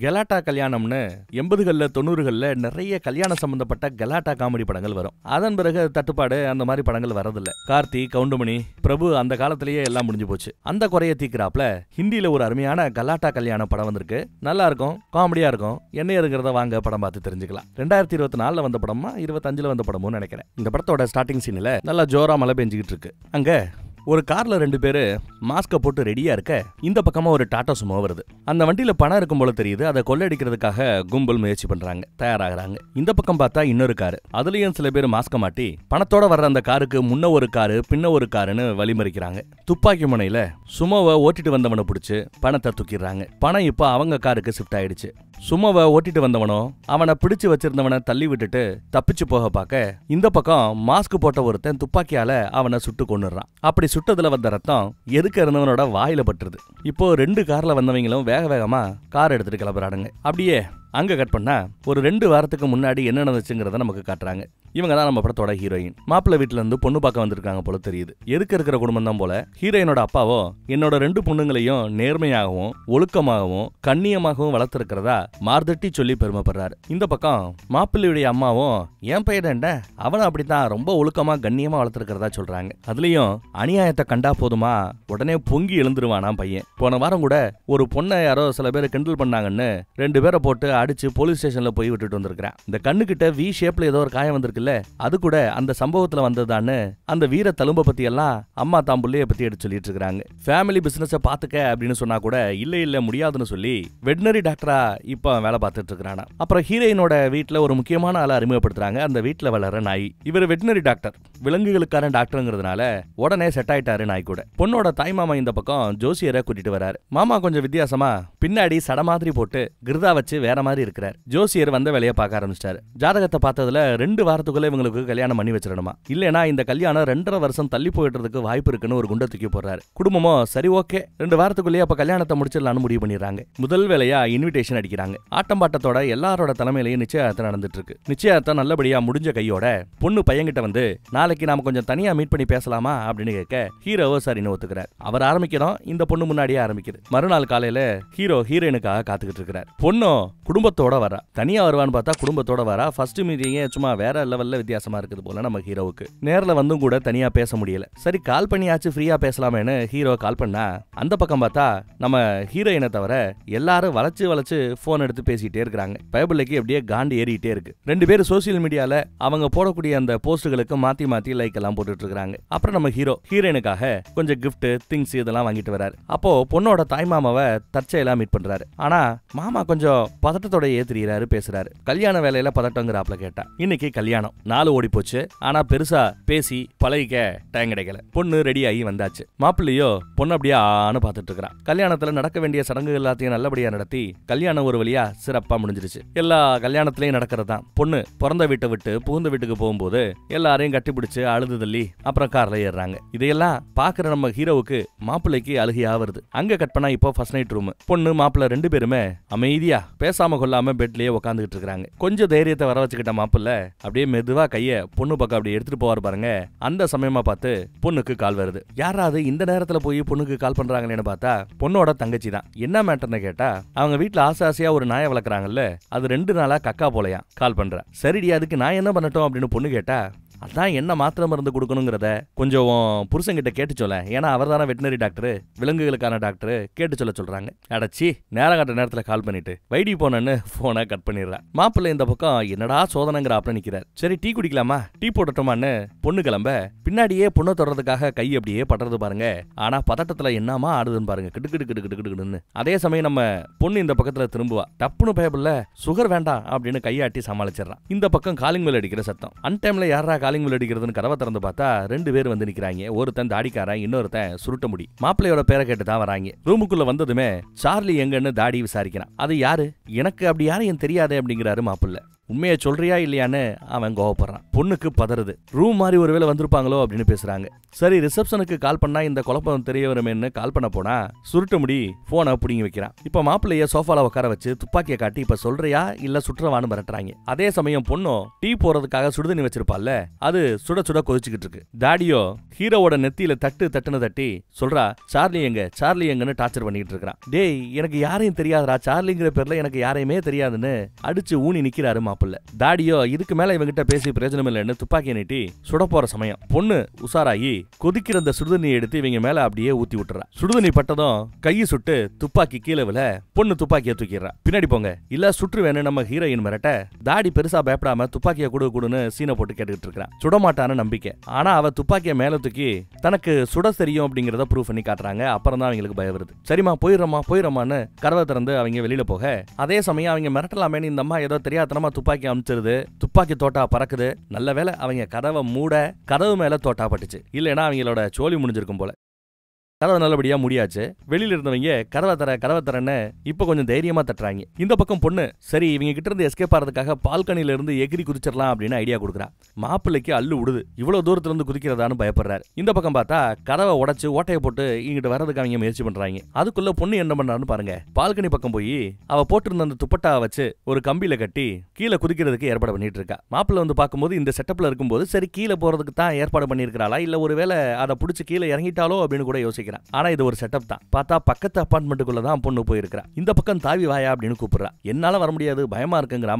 கலாட்டா கல்யாணம்னு 80களில் 90களில் நிறைய கல்யாணம் சம்பந்தப்பட்ட கலாட்டா காமெடி படங்கள் வரும். அதன் பிறகு தட்டுப்பாடு அந்த மாதிரி படங்கள் வரதில்லை. கார்த்தி, கவுண்டமணி, பிரபு அந்த காலத்திலேயே எல்லாம் முடிஞ்சு போச்சு. அந்த குறைய தீக்கிறாப்ல ஹிந்தியில ஒரு அருமையான கலாட்டா கல்யாண படம் வந்திருக்கு. நல்லா இருக்கும், காமெடியா இருக்கும். என்ன இருக்கிறத வாங்க படம் பார்த்து தெரிஞ்சுக்கலாம். 2024 வந்த படமா 25 வந்த படமும் நினைக்கிறேன். இந்த படத்தோட ஸ்டார்டிங் சீன்ல நல்லா ஜோரா மழை பெஞ்சுக்கிட்டு இருக்கு. அங்க ஒரு கார்ல 2 பேரு மாஸ்க போட்டு ரெடியா இருக்க, இந்த பக்கமா ஒரு டாடா சுமோ வருது. அந்த வண்டியில பணம் இருக்கும் போல தெரியுது. அதை கொள்ளையடிக்கிறதுக்காக கும்பல் முயற்சி பண்றாங்க, தயாராகிறாங்க. இந்த பக்கம் பார்த்தா இன்னொரு காரு, அதுலயும் சில பேர் மாஸ்க மாட்டி பணத்தோட வர்ற அந்த காருக்கு முன்ன ஒரு காரு பின்ன ஒரு காருன்னு வழிமறிக்கிறாங்க. துப்பாக்கி முனையில சுமோவை ஓட்டிட்டு வந்தவனை பிடிச்சு பணத்தை தூக்கிடுறாங்க. பணம் இப்ப அவங்க காருக்கு ஷிஃப்ட் ஆயிடுச்சு. சுமோவை ஓட்டிட்டு வந்தவனோ அவனை பிடிச்சு வச்சிருந்தவனை தள்ளி விட்டுட்டு தப்பிச்சு போக பார்க்க, இந்த பக்கம் மாஸ்க் போட்ட ஒருத்தன் துப்பாக்கியால அவனை சுட்டு கொன்னுறான். அப்படி சுட்டதுல வந்த ரத்தம் எதுக்கு இருந்தவனோட வாயில பட்டுருது. இப்போ 2 கார்ல வந்தவங்களும் வேக வேகமா கார் எடுத்துட்டு கிளம்புறானுங்க. அப்படியே அங்க கட் பண்ணா ஒரு 2 வாரத்துக்கு முன்னாடி என்ன நடந்துச்சுங்கிறத நமக்கு காட்டுறாங்க. இவங்க தான் நம்ம படத்தோட ஹீரோயின். மாப்பிள்ளை வீட்டுல இருந்து பொண்ணு பார்க்க வந்திருக்காங்க போல தெரியுது. எதுக்கு இருக்கிற குடும்பம் தான் போல. ஹீரோயினோட அப்பாவோ என்னோட 2 பொண்ணுங்களையும் நேர்மையாகவும் ஒழுக்கமாகவும் கண்ணியமாகவும் வளர்த்திருக்கிறதா மார்தட்டி சொல்லி பெருமைப்படுறாரு. இந்த பக்கம் மாப்பிள்ளையுடைய அம்மாவும் என் பையன் என்ன அவனும் அப்படித்தான் ரொம்ப ஒழுக்கமா கண்ணியமா வளர்த்திருக்கிறதா சொல்றாங்க. அதுலயும் அநியாயத்தை கண்டா போதுமா உடனே பொங்கி எழுந்துருவானா பையன். போன வாரம் கூட ஒரு பொண்ணை யாரோ சில பேர் கிண்டல் பண்ணாங்கன்னு 2 பேரை போட்டு அடிச்சு போலீஸ் ஸ்டேஷன்ல போய் விட்டுட்டு வந்திருக்கான். இந்த கண்ணுகிட்ட வி ஷேப்ல ஏதோ ஒரு காயம் வந்திருக்குல்ல, அது கூட அந்த சம்பவத்துல வந்ததான்னு அந்த வீர தழும்ப பத்தி எல்லாம் அம்மா தாம்புள்ளைய பத்தி எடுத்து சொல்லிட்டு இருக்காங்க. ஃபேமிலி பிசினஸ பாத்துக்க அப்படின்னு சொன்னா கூட இல்ல முடியாதுன்னு சொல்லி வெட்னரி டாக்டரா இப்ப வேலை பார்த்துட்டு இருக்கானா. அப்புறம் ஹீரோயினோட வீட்டுல ஒரு முக்கியமான ஆளை அறிமுகப்படுத்துறாங்க. அந்த வீட்டுல வளர நாய். இவர் வெட்னரி டாக்டர், விலங்குகளுக்கான டாக்டர்ங்கிறதுனால உடனே செட் ஆயிட்டாரு நாய் கூட. பொண்ணோட தாய் மாமா இந்த பக்கம் ஜோசியரை கூட்டிட்டு வராரு. மாமா கொஞ்சம் வித்தியாசமா பின்னாடி சட மாதிரி போட்டு கிருதா வச்சு வேற மாதிரி இருக்கிறார். ஜோசியர் வந்த வேலையை பார்க்க ஆரம்பிச்சிட்டாரு. ஜாதகத்தை பார்த்ததுல 2 வாரத்துக்குள்ள இவங்களுக்கு கல்யாணம் பண்ணி வச்சிடணுமா, இல்லனா இந்த கல்யாணம் 2.5 வருஷம் தள்ளி போயிடுறதுக்கு வாய்ப்பு இருக்குன்னு ஒரு குண்டை தூக்கி போடுறாரு. குடும்பமோ சரி ஓகே 2 வாரத்துக்குள்ளே அப்ப கல்யாணத்தை முடிச்சிடலாம்னு முடிவு பண்ணிடுறாங்க. முதல் வேலையா இன்விடேஷன் அடிக்கிறாங்க. ஆட்டம் பாட்டத்தோட எல்லாரோட தலைமையிலையும் நிச்சயதார்த்தம் நடந்துட்டு இருக்கு. நிச்சயதார்த்தம் நல்லபடியா முடிஞ்ச கையோட பொண்ணு பையன்கிட்ட வந்து நாளைக்கு நாம கொஞ்சம் தனியா மீட் பண்ணி பேசலாமா அப்படின்னு கேட்க, ஹீரோவோ சரின்னு ஒத்துக்கிறார். அவர் ஆரம்பிக்கிறோம், இந்த பொண்ணு முன்னாடியே ஆரம்பிக்குது. மறுநாள் காலையில ஹீரோ ஹீரோயினுக்காக காத்துக்கிட்டு இருக்கிறார். பொண்ணோ குடும்பத்தோட வரா. தனியா வருவான்னு பார்த்தா குடும்பத்தோட வரா. ஃபர்ஸ்ட் மீட்டிங்கே சும்மா வேற லெவல்ல வித்தியாசமா இருக்குது போல நம்ம ஹீரோவுக்கு. நேர்ல வந்தும் கூட தனியா பேச முடியல. சரி கால் பண்ணியாச்சு ஃப்ரீயா பேசலாமேன்னு ஹீரோ கால் பண்ணா, அந்த பக்கம் பார்த்தா நம்ம ஹீரோயினை தவிர எல்லாரும் வளைச்சு போன் எடுத்து பேசிட்டே இருக்காங்க. பைபிளுக்கு அப்படியே காண்டி ஏறிட்டே இருக்கு. 2 பேரும் சோசியல் மீடியால அவங்க போடக்கூடிய அந்த போஸ்டுகளுக்கு மாத்தி லைக் எல்லாம் போட்டுட்டு இருக்காங்க. அப்புறம் நம்ம ஹீரோயினுக்காக கொஞ்சம் கிஃப்ட் திங்ஸ் இதெல்லாம் வாங்கிட்டு வராரு. அப்போ பொண்ணோட தாய் மாமாவை தற்செயலா மீட் பண்றாரு. ஆனா மாமா கொஞ்சம் பதட்டத்தோட ஏத்துறாரு, பேசுறாரு. கல்யாண வேலையில பதட்டங்கிறாப்ல கேட்டா. இன்னைக்கு கல்யாணம் 4 ஓடி போச்சு. ஆனா பெருசா பேசி பழகிக்க டைம் கிடைக்கல. பொண்ணு ரெடி ஆகி வந்தாச்சு. மாப்பிள்ளையோ பொண்ணு அப்படியே ஆன்னு பாத்துட்டு இருக்கிறான். கல்யாணத்துல நடக்க வேண்டிய சடங்குகள் எல்லாத்தையும் நல்லபடியா நடத்தி கல்யாணம் ஒரு வழியா சிறப்பா முடிஞ்சிருச்சு. எல்லா கல்யாணத்திலயும் நடக்கிறதுதான். பொண்ணு பிறந்த வீட்டை விட்டு புகுந்த வீட்டுக்கு போகும்போது எல்லாரையும் கட்டிப்பிடிச்சு அழுது தள்ளி அப்புறம் கார்ல ஏறாங்க. இதையெல்லாம் பாக்குற நம்ம ஹீரோவுக்கு மாப்பிள்ளைக்கு அழுகையா வருது. அங்க கட் பண்ணா இப்போ ஃபர்ஸ்ட் நைட் ரூம். பொண்ணு மாப்பிள்ளை 2 பேருமே அமைதியா பேசாம கொள்ளாம பெட்லயே உட்காந்துட்டு இருக்காங்க. கொஞ்சம் தைரியத்தை வர வச்சுக்கிட்ட மாப்பிள்ள அப்படியே மெதுவா கைய பொண்ணு பக்கம் அப்படியே எடுத்துட்டு போவார் பாருங்க. அந்த சமயமா பார்த்து பொண்ணுக்கு கால் வருது. யாராவது இந்த நேரத்துல போய் பொண்ணுக்கு கால் பண்றாங்களேன்னு பார்த்தா பொண்ணோட தங்கச்சி தான். என்ன மேட்டர்னு கேட்டா, அவங்க வீட்டுல ஆசையா ஒரு நாயை வளர்க்குறாங்கல்ல, அது 2 நாளா கக்கா போலையா. கால் பண்ற. சரிடி அதுக்கு நான் என்ன பண்ணட்டும் அப்படின்னு பொண்ணு கேட்டா, அதான் என்ன மாத்திரை மருந்து கொடுக்கணுங்கிறத கொஞ்சம் புருஷங்கிட்ட கேட்டு சொல்ல. ஏன்னா அவர் தானே வெட்டினரி டாக்டர், விலங்குகளுக்கான டாக்டர், கேட்டு சொல்றாங்க. அடச்சி நேரம் காட்ட நேரத்துல கால் பண்ணிட்டு வைடி போனன்னு போனை கட் பண்ணிடுறா. மாப்பிள்ளை இந்த பக்கம் என்னடா சோதனைங்கிற அப்ப நிக்கிறார். சரி டீ குடிக்கலாமா, டீ போடட்டுமான்னு பொண்ணு கிளம்ப பின்னாடியே பொண்ணை தொடறதுக்காக கை அப்படியே படுறது பாருங்க. ஆனா பதட்டத்துல என்னமா ஆடுதுன்னு பாருங்க, கிடுக்கிடுன்னு. அதே சமயம் நம்ம பொண்ணு இந்த பக்கத்துல திரும்புவா. டப்புனு பயப்படல, சுகர் வேண்டாம் அப்படின்னு கையாட்டி சமாளிச்சிடறான். இந்த பக்கம் காலிங் பெல் அடிக்கிற சத்தம். அன்டைம்ல யாரா காலிங் பெல் அடிக்கிறதுன்னு கதவை திறந்து பார்த்தா 2 பேர் வந்து நிக்கிறாங்க. ஒருத்தன் தாடிக்காரன், இன்னொருத்தன் சுருட்ட முடி. மாப்பிள்ளையோட பேரை கேட்டு தான் வராங்க. ரூமுக்குள்ள வந்ததுமே சார்லி எங்கன்னு தாடி விசாரிக்கிறான். அது யாரு, எனக்கு அப்படி யாரையும் தெரியாதே அப்படிங்கிறாரு மாப்பிள்ளை. உண்மையை சொல்றியா இல்லையான்னு அவன் கோவப்படுறான். பொண்ணுக்கு பதறுது. ரூம் மாதிரி ஒருவேளை வந்திருப்பாங்களோ அப்படின்னு பேசுறாங்க. சரி ரிசப்ஷனுக்கு கால் பண்ணா இந்த குழப்பம் தெரிய வருமேன்னு கால் பண்ண போனா சுருட்ட முடி போனை பிடிங்கி வைக்கிறான். இப்ப மாப்பிள்ளைய சோஃபால உட்கார வச்சு துப்பாக்கியை காட்டி இப்ப சொல்றியா இல்ல சுற்றவான்னு மிரட்டுறாங்க. அதே சமயம் பொண்ணும் டீ போறதுக்காக சுடுதண்ணி வச்சிருப்பால, அது சுட சுட கொதிச்சுக்கிட்டு இருக்கு. டாடியோ ஹீரோவோட நெத்தியில தட்டுன்னு தட்டி சொல்றா, சார்லி எங்கன்னு டார்ச்சர் பண்ணிட்டு இருக்கான். டேய் எனக்கு யாரையும் தெரியாதுடா, சார்லிங்கிற பேர்ல எனக்கு யாரையுமே தெரியாதுன்னு அடிச்சு ஊனி நிக்கிறாரு மாப்பிள்ள. டாடியோ இதுக்கு மேல இவங்கிட்ட பேசி பிரயோஜனம் இல்லைன்னு துப்பாக்கியை நீட்டி சுட போற சமயம் பொண்ணு உசாராயி கொதிக்கிற அந்த சுடுதண்ணியை எடுத்து இவங்க மேல அப்படியே ஊத்தி விட்டுறா. சுடுதண்ணி பட்டதும் கையை சுட்டு துப்பாக்கி கீழே விழ பொண்ணு துப்பாக்கியை தூக்கிடுறா. பின்னாடி போங்க இல்ல சுற்று வேணும் நம்ம ஹீரோயின் மிரட்ட தாடி பெருசா பயப்படாம துப்பாக்கியை கொடுன்னு சீனை போட்டு கேட்டுக்கிட்டு இருக்கான். சுடமாட்டான நம்பிக்கை. ஆனா அவ துப்பாக்கியை மேல தூக்கி தனக்கு சுட தெரியும் அப்படிங்கறத ப்ரூவ் பண்ணி காட்டுறாங்க. அப்புறம் தான் அவங்களுக்கு பயம் வருது. சரிமா போயிடுறமான்னு கதவை திறந்து அவங்க வெளியில போக அதே சமயம் அவங்க மிரட்டலாமேன்னு இந்த அம்மா ஏதோ தெரியாதனமா துப்பாக்கி அமிச்சிருது. துப்பாக்கி தோட்டா பறக்குது. நல்ல வேளை அவங்க கதவை மூட கதவு மேல தோட்டா பட்டுச்சு. இல்லைன்னா அவங்களோட சோலி முடிஞ்சிருக்கும் போல. கதவை நல்லபடியா முடியாச்சு. வெளியில இருந்தவங்க கதவை தரன்னு இப்ப கொஞ்சம் தைரியமா தட்டுறாங்க. இந்த பக்கம் பொண்ணு சரி இவங்க கிட்ட இருந்து எஸ்கேப் ஆறதுக்காக பால்கனில இருந்து எகிரி குதிச்சிடலாம் அப்படின்னு ஐடியா கொடுக்குறா. மாப்பிள்ளைக்கு அள்ளு விடுது. இவ்வளவு தூரத்துல இருந்து குதிக்கிறதான்னு பயப்படுறாரு. இந்த பக்கம் பார்த்தா கதவை உடைச்சு ஓட்டையை போட்டு இங்கிட்ட வர்றதுக்கு அவங்க முயற்சி பண்றாங்க. அதுக்குள்ள பொண்ணு என்ன பண்றான்னு பாருங்க. பால்கனி பக்கம் போய் அவ போட்டிருந்த அந்த துப்பட்டாவை வச்சு ஒரு கம்பியில கட்டி கீழே குதிக்கிறதுக்கு ஏற்பாடு பண்ணிட்டு இருக்கா. மாப்பிள்ளை வந்து பார்க்கும்போது இந்த செட்டப்ல இருக்கும்போது சரி கீழே போறதுக்கு தான் ஏற்பாடு பண்ணிருக்காளா இல்ல ஒருவேளை அதை புடிச்சு கீழே இறங்கிட்டாலோ அப்படின்னு கூட யோசிக்கிறேன். ஆனா இது ஒரு செட்டப் தான். பார்த்தா பக்கத்து அபார்ட்மெண்ட்டுக்குள்ள தான் பொண்ணு போயிருக்கா. இந்த பக்கம் தாவி வாயா அப்படின்னு கூப்பிடுறா. என்னால வர முடியாது பயமா இருக்குங்கிறா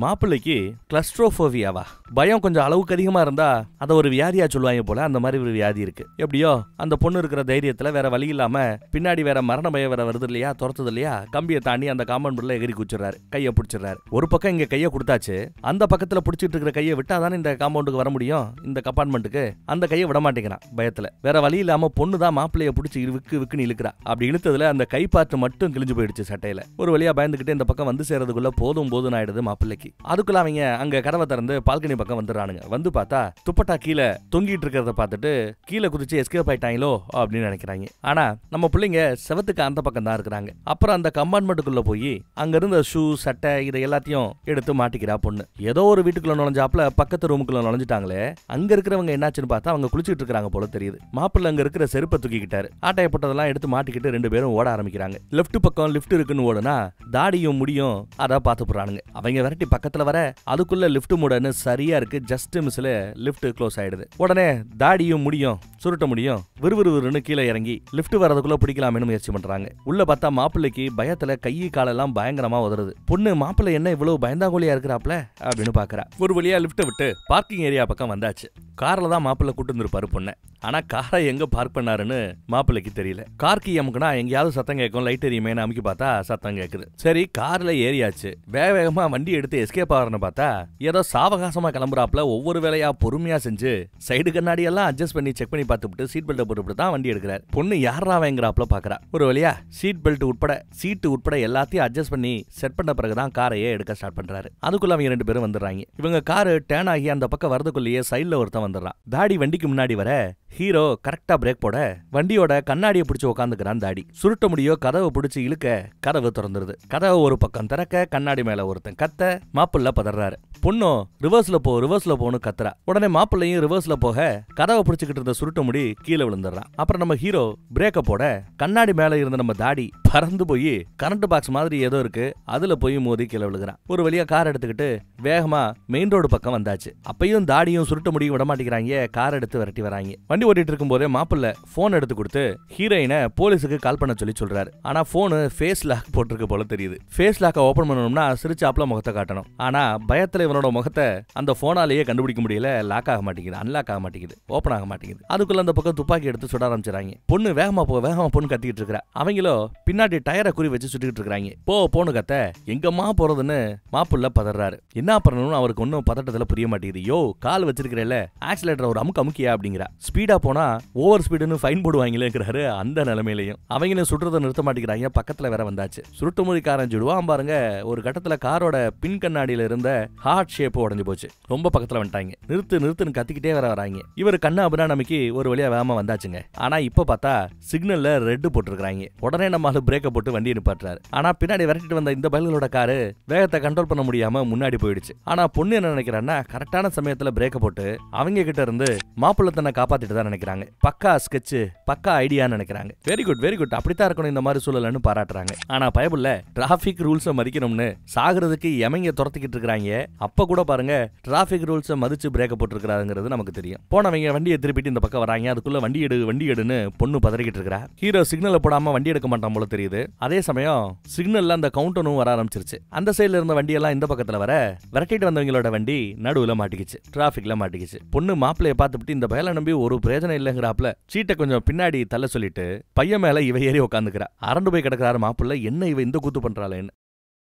மாப்பிள்ளைக்கு கிளஸ்ட்ரோபோபியாவா பயம் கொஞ்சம் அளவுக்கு அதிகமா இருந்தா அதை ஒரு வியாதியா சொல்லுவாங்க போல. அந்த மாதிரி ஒரு வியாதி இருக்கு. எப்படியோ அந்த பொண்ணு இருக்கிற தைரியத்துல வேற வழி இல்லாம பின்னாடி வேற மரண பயம் வேற வருது இல்லையா, துரத்துது இல்லையா, கம்பியை தாண்டி அந்த காம்பவுண்ட்ல எகிரி குச்சிடுறாரு. கையை பிடிச்சிடுறாரு. ஒரு பக்கம் இங்க கையை கொடுத்தாச்சு. அந்த பக்கத்துல பிடிச்சிட்டு இருக்கிற கையை விட்டாதானே இந்த காம்பவுண்டுக்கு வர முடியும், இந்த அபார்ட்மெண்ட்டுக்கு. அந்த கையை விட மாட்டேங்கிறான் பயத்துல. வேற வழி இல்லாம பொண்ணு தான் மாப்பிள்ளைய பிடிச்சி விக்குன்னு இழுக்கிறா. அப்படி இழுத்ததுல அந்த கை பார்த்து மட்டும் கிழிஞ்சு போயிடுச்சு சட்டையில. ஒரு வழியா பயந்துகிட்டு இந்த பக்கம் வந்து சேர்றதுக்குள்ள போதும் ஆயிடுது மாப்பிள்ளைக்கு. அதுக்குள்ள அவங்க அங்க கதவை திறந்து பால்கனி பக்கம் வந்துடுறானுங்க. வந்து பார்த்தா துப்பட்டா கீழே தொங்கிட்டு இருக்கிறத பார்த்துட்டு கீழே குதிச்சு எஸ்கேப் ஆயிட்டாங்களோ அப்படின்னு நினைக்கிறாங்க. ஆனா நம்ம பிள்ளைங்க செவத்துக்கு அந்த பக்கம் தான் இருக்கிறாங்க. அப்புறம் அந்த கம்பார்ட்மெண்ட்டுக்குள்ள போய் அங்க இருந்த ஷூ சட்டை இதை எல்லாத்தையும் எடுத்து மாட்டிக்கிறா பொண்ணு. ஏதோ ஒரு வீட்டுக்குள்ள நுழைஞ்சாப்ல பக்கத்து ரூமுக்குள்ள நுழைஞ்சிட்டாங்களே. அங்க இருக்கிறவங்க என்னாச்சுன்னு பார்த்தா அவங்க குளிச்சுட்டு இருக்காங்க போல தெரியுது. மாப்பிள்ளை அங்க இருக்கிற செருப்பை தூக்கிக்கிட்டாரு. ஆட்டையப்பட்டதெல்லாம் எடுத்து மாட்டிக்கிட்டு ரெண்டு பேரும் ஓட ஆரம்பிக்கிறாங்க. லெஃப்ட் பக்கம் லிஃப்ட் இருக்குன்னு ஓடுனா தாடியும் முடியும் அதை பார்த்து போறானுங்க. அவங்க விரட்டி பக்கத்துல வர அதுக்குள்ள லிஃப்ட் மூடன்னு சரியா இருக்கு. ஜஸ்ட் மிஸ்ல லிஃப்ட் க்ளோஸ் ஆயிடுது. உடனே தாடியும் முடியும் சுருட்ட முடியும் விறுவிறுன்னு கீழே இறங்கி லிஃப்ட் வரதுக்குள்ள பிடிக்கலாம்னு முயற்சி பண்றாங்க. உள்ள பார்த்தா மாப்பிள்ளைக்கு பயத்துல கை காலெல்லாம் பயங்கரமா உதறுது. பொண்ணு மாப்பிள்ளை என்ன இவ்வளவு பயந்தாங்கோலியா இருக்கிறாப்ல அப்படின்னு பாக்குறா. ஒரு வழியா லிஃப்ட் விட்டு பார்க்கிங் ஏரியா பக்கம் வந்தாச்சு. கார்ல தான் மாப்பிள்ளை கூட்டு இருந்திருப்பாரு பொண்ணு. ஆனா காரை எங்க பார்க் பண்ணாருன்னு மாப்பிள்ளைக்கு தெரியல. கார் கீ அமுக்குனா எங்கேயாவது சத்தம் கேட்கும், லைட் எரியுமேன்னு அமுக்கி பார்த்தா சத்தம் கேக்குது. சரி கார்ல ஏறியாச்சு. வேகமா வண்டி எடுத்து எஸ்கேப் ஆகிறன்னு பார்த்தா ஏதோ சாவகாசமா கிளம்புறாப்ல. ஒவ்வொரு வேலையா பொறுமையா செஞ்சு சைடு கண்ணாடி எல்லாம் அட்ஜஸ்ட் பண்ணி செக் பண்ணி பார்த்துட்டு சீட் பெல்ட் போட்டு தான் வண்டி எடுக்கிறார். பொண்ணு யாரா வாங்குறாப்ல பாக்குறா. ஒரு வழியா சீட் பெல்ட் உட்பட சீட்டு உட்பட எல்லாத்தையும் அட்ஜஸ்ட் பண்ணி செட் பண்ண பிறகுதான் காரையே எடுக்க ஸ்டார்ட் பண்றாரு. அதுக்குள்ள அவங்க ரெண்டு பேரும் வந்துடுறாங்க. இவங்க காரு டேர்ன் ஆகி அந்த பக்கம் வரதுக்குள்ளேயே சைட்ல ஒருத்தன் வந்துடுறான். தாடி வண்டிக்கு முன்னாடி வர ஹீரோ கரெக்டா பிரேக் போட வண்டியோட கண்ணாடியை பிடிச்சு உட்காந்துக்கிறான் தாடி. சுருட்ட முடியோ கதவை பிடிச்சு இழுக்க கதவு திறந்துருது. கதவை ஒரு பக்கம் திறக்க கண்ணாடி மேல ஒருத்தன் கத்த மாப்பிள்ள பதறாரு. பொண்ணும் ரிவர்ஸ்ல போன்னு கத்துறா. உடனே மாப்பிள்ளையும் ரிவர்ஸ்ல போக கதவை பிடிச்சுக்கிட்டு இருந்த சுருட்ட முடி கீழே விழுந்துடுறான். அப்புறம் நம்ம ஹீரோ பிரேக்க போட கண்ணாடி மேல இருந்த நம்ம தாடி பறந்து போய் கரண்ட் பாக்ஸ் மாதிரி ஏதோ இருக்கு அதுல போய் மோதி கீழே விழுகிறான். ஒரு வழியா கார் எடுத்துக்கிட்டு வேகமா மெயின் ரோடு பக்கம் வந்தாச்சு. அப்பயும் தாடியும் சுருட்ட முடியும் விட மாட்டேங்கிறாங்க. கார் எடுத்து விரட்டி வராங்க. வண்டி ஓட்டிட்டு இருக்கும் போதே மாப்பிள்ள போன் எடுத்து கொடுத்து ஹீரோயினை போலீஸுக்கு கால் பண்ண சொல்றாரு. ஆனா போனு ஃபேஸ் லாக் போட்டிருக்கு போல தெரியுது. ஃபேஸ் லாக்க ஓபன் பண்ணணும்னா சிரிச்சாப்ல முகத்தை காட்டணும். ஆனா பயத்துல இவனோட முகத்தை அந்த போனாலேயே கண்டுபிடிக்க முடியல. லாக் ஆக மாட்டேங்குது, அன்லாக் ஆக மாட்டேங்குது, ஓபன் ஆக மாட்டேங்குது. அதுக்குள்ள அந்த பக்கம் துப்பாக்கி எடுத்து சுட ஆரம்பிச்சாங்க. பொண்ணு வேகமா பொண்ணு கத்திக்கிட்டு இருக்கா. அவங்களோ பின்னாடி டயரை குறி வச்சு சுட்டுக்கிட்டு இருக்காங்க. போன்னு கத்த எங்கம்மா போறதுன்னு மாப்பிள்ள பதறாரு. என்ன பண்ணணும்னு அவருக்கு ஒன்னும் பதட்டத்துல புரிய மாட்டேங்குது. யோ கால் வச்சிருக்கிறேல ஆக்சிலேட்டர் ஒரு அமுக்கியா அப்படிங்கிறா. ஸ்பீடா போனா ஓவர் ஸ்பீடுன்னு ஃபைன் போடுவாங்களேங்கிறாரு. அந்த நிலைமையிலையும் அவங்களும் சுடுறதை நிறுத்த மாட்டேங்கிறாங்க. பக்கத்துல வேற வந்தாச்சு. சுருட்டு மொழிக்காரன் சுடுவான் பாருங்க. ஒரு கட்டத்துல காரோட பின் கண்ணாடியில இருந்த ஹார்ட் ஹார்ட் ஷேப் உடஞ்சு போச்சு. ரொம்ப பக்கத்துல வந்துட்டாங்க. நிறுத்து நிறுத்துன்னு கத்திக்கிட்டே வராங்க. இவர் கண்ணு அபிராமிக்கு ஒரு வழியா வேகமா வந்தாச்சுங்க. ஆனா இப்ப பார்த்தா சிக்னல்ல ரெட் போட்டுருக்காங்க. உடனே நம்ம பிரேக்க போட்டு வண்டியை நிப்பாட்டுறாரு. ஆனா பின்னாடி விரட்டிட்டு வந்த இந்த பயல்களோட காரு வேகத்தை கண்ட்ரோல் பண்ண முடியாம முன்னாடி போயிடுச்சு. ஆனா பொண்ணு என்ன நினைக்கிறான்னா கரெக்டான சமயத்துல பிரேக்க போட்டு அவங்க கிட்ட இருந்து மாப்பிள்ளை தன்னை காப்பாத்திட்டு தான் நினைக்கிறாங்க. பக்கா ஸ்கெட்ச், பக்கா ஐடியா நினைக்கிறாங்க. வெரி குட் வெரி குட், அப்படித்தான் இருக்கணும் இந்த மாதிரி சூழல்னு பாராட்டுறாங்க. ஆனா பயபுள்ள டிராபிக் ரூல்ஸை மதிக்கணும்னு சாகிறதுக்கு எமங்க துரத்திக்கிட்டு இருக்காங்க. அப்ப கூட பாருங்க டிராபிக் ரூல்ஸை மதிச்சு பிரேக்க போட்டுருக்காங்கிறது நமக்கு தெரியும். போனவங்க வண்டியை திருப்பிட்டு இந்த பக்கம் வராங்க. அதுக்குள்ள வண்டி எடுன்னு பொண்ணு பதறிக்கிட்டு இருக்கா. ஹீரோ சிக்னல் போடாம வண்டி எடுக்க மாட்டான் போல தெரியுது. அதே சமயம் சிக்னல்ல அந்த கவுண்டனும் வர ஆரம்பிச்சிருச்சு. அந்த சைடுல இருந்த வண்டியெல்லாம் இந்த பக்கத்துல வர விரட்டிட்டு வந்தவங்களோட வண்டி நடுவுல மாட்டிக்கிச்சு, டிராபிக்ல மாட்டிக்கிச்சு. பொண்ணு மாப்பிளைய பார்த்துட்டு இந்த பயலை நம்பி ஒரு பிரயோஜனம் இல்லைங்கிறாப்ல சீட்டை கொஞ்சம் பின்னாடி தள்ள சொல்லிட்டு பையன் மேல இவ ஏறி உட்காந்துக்கிறா. அரண்டு போய் கிடக்குறாரு மாப்பிள்ளை. என்ன இவ இந்த கூத்து பண்றாளேன்னு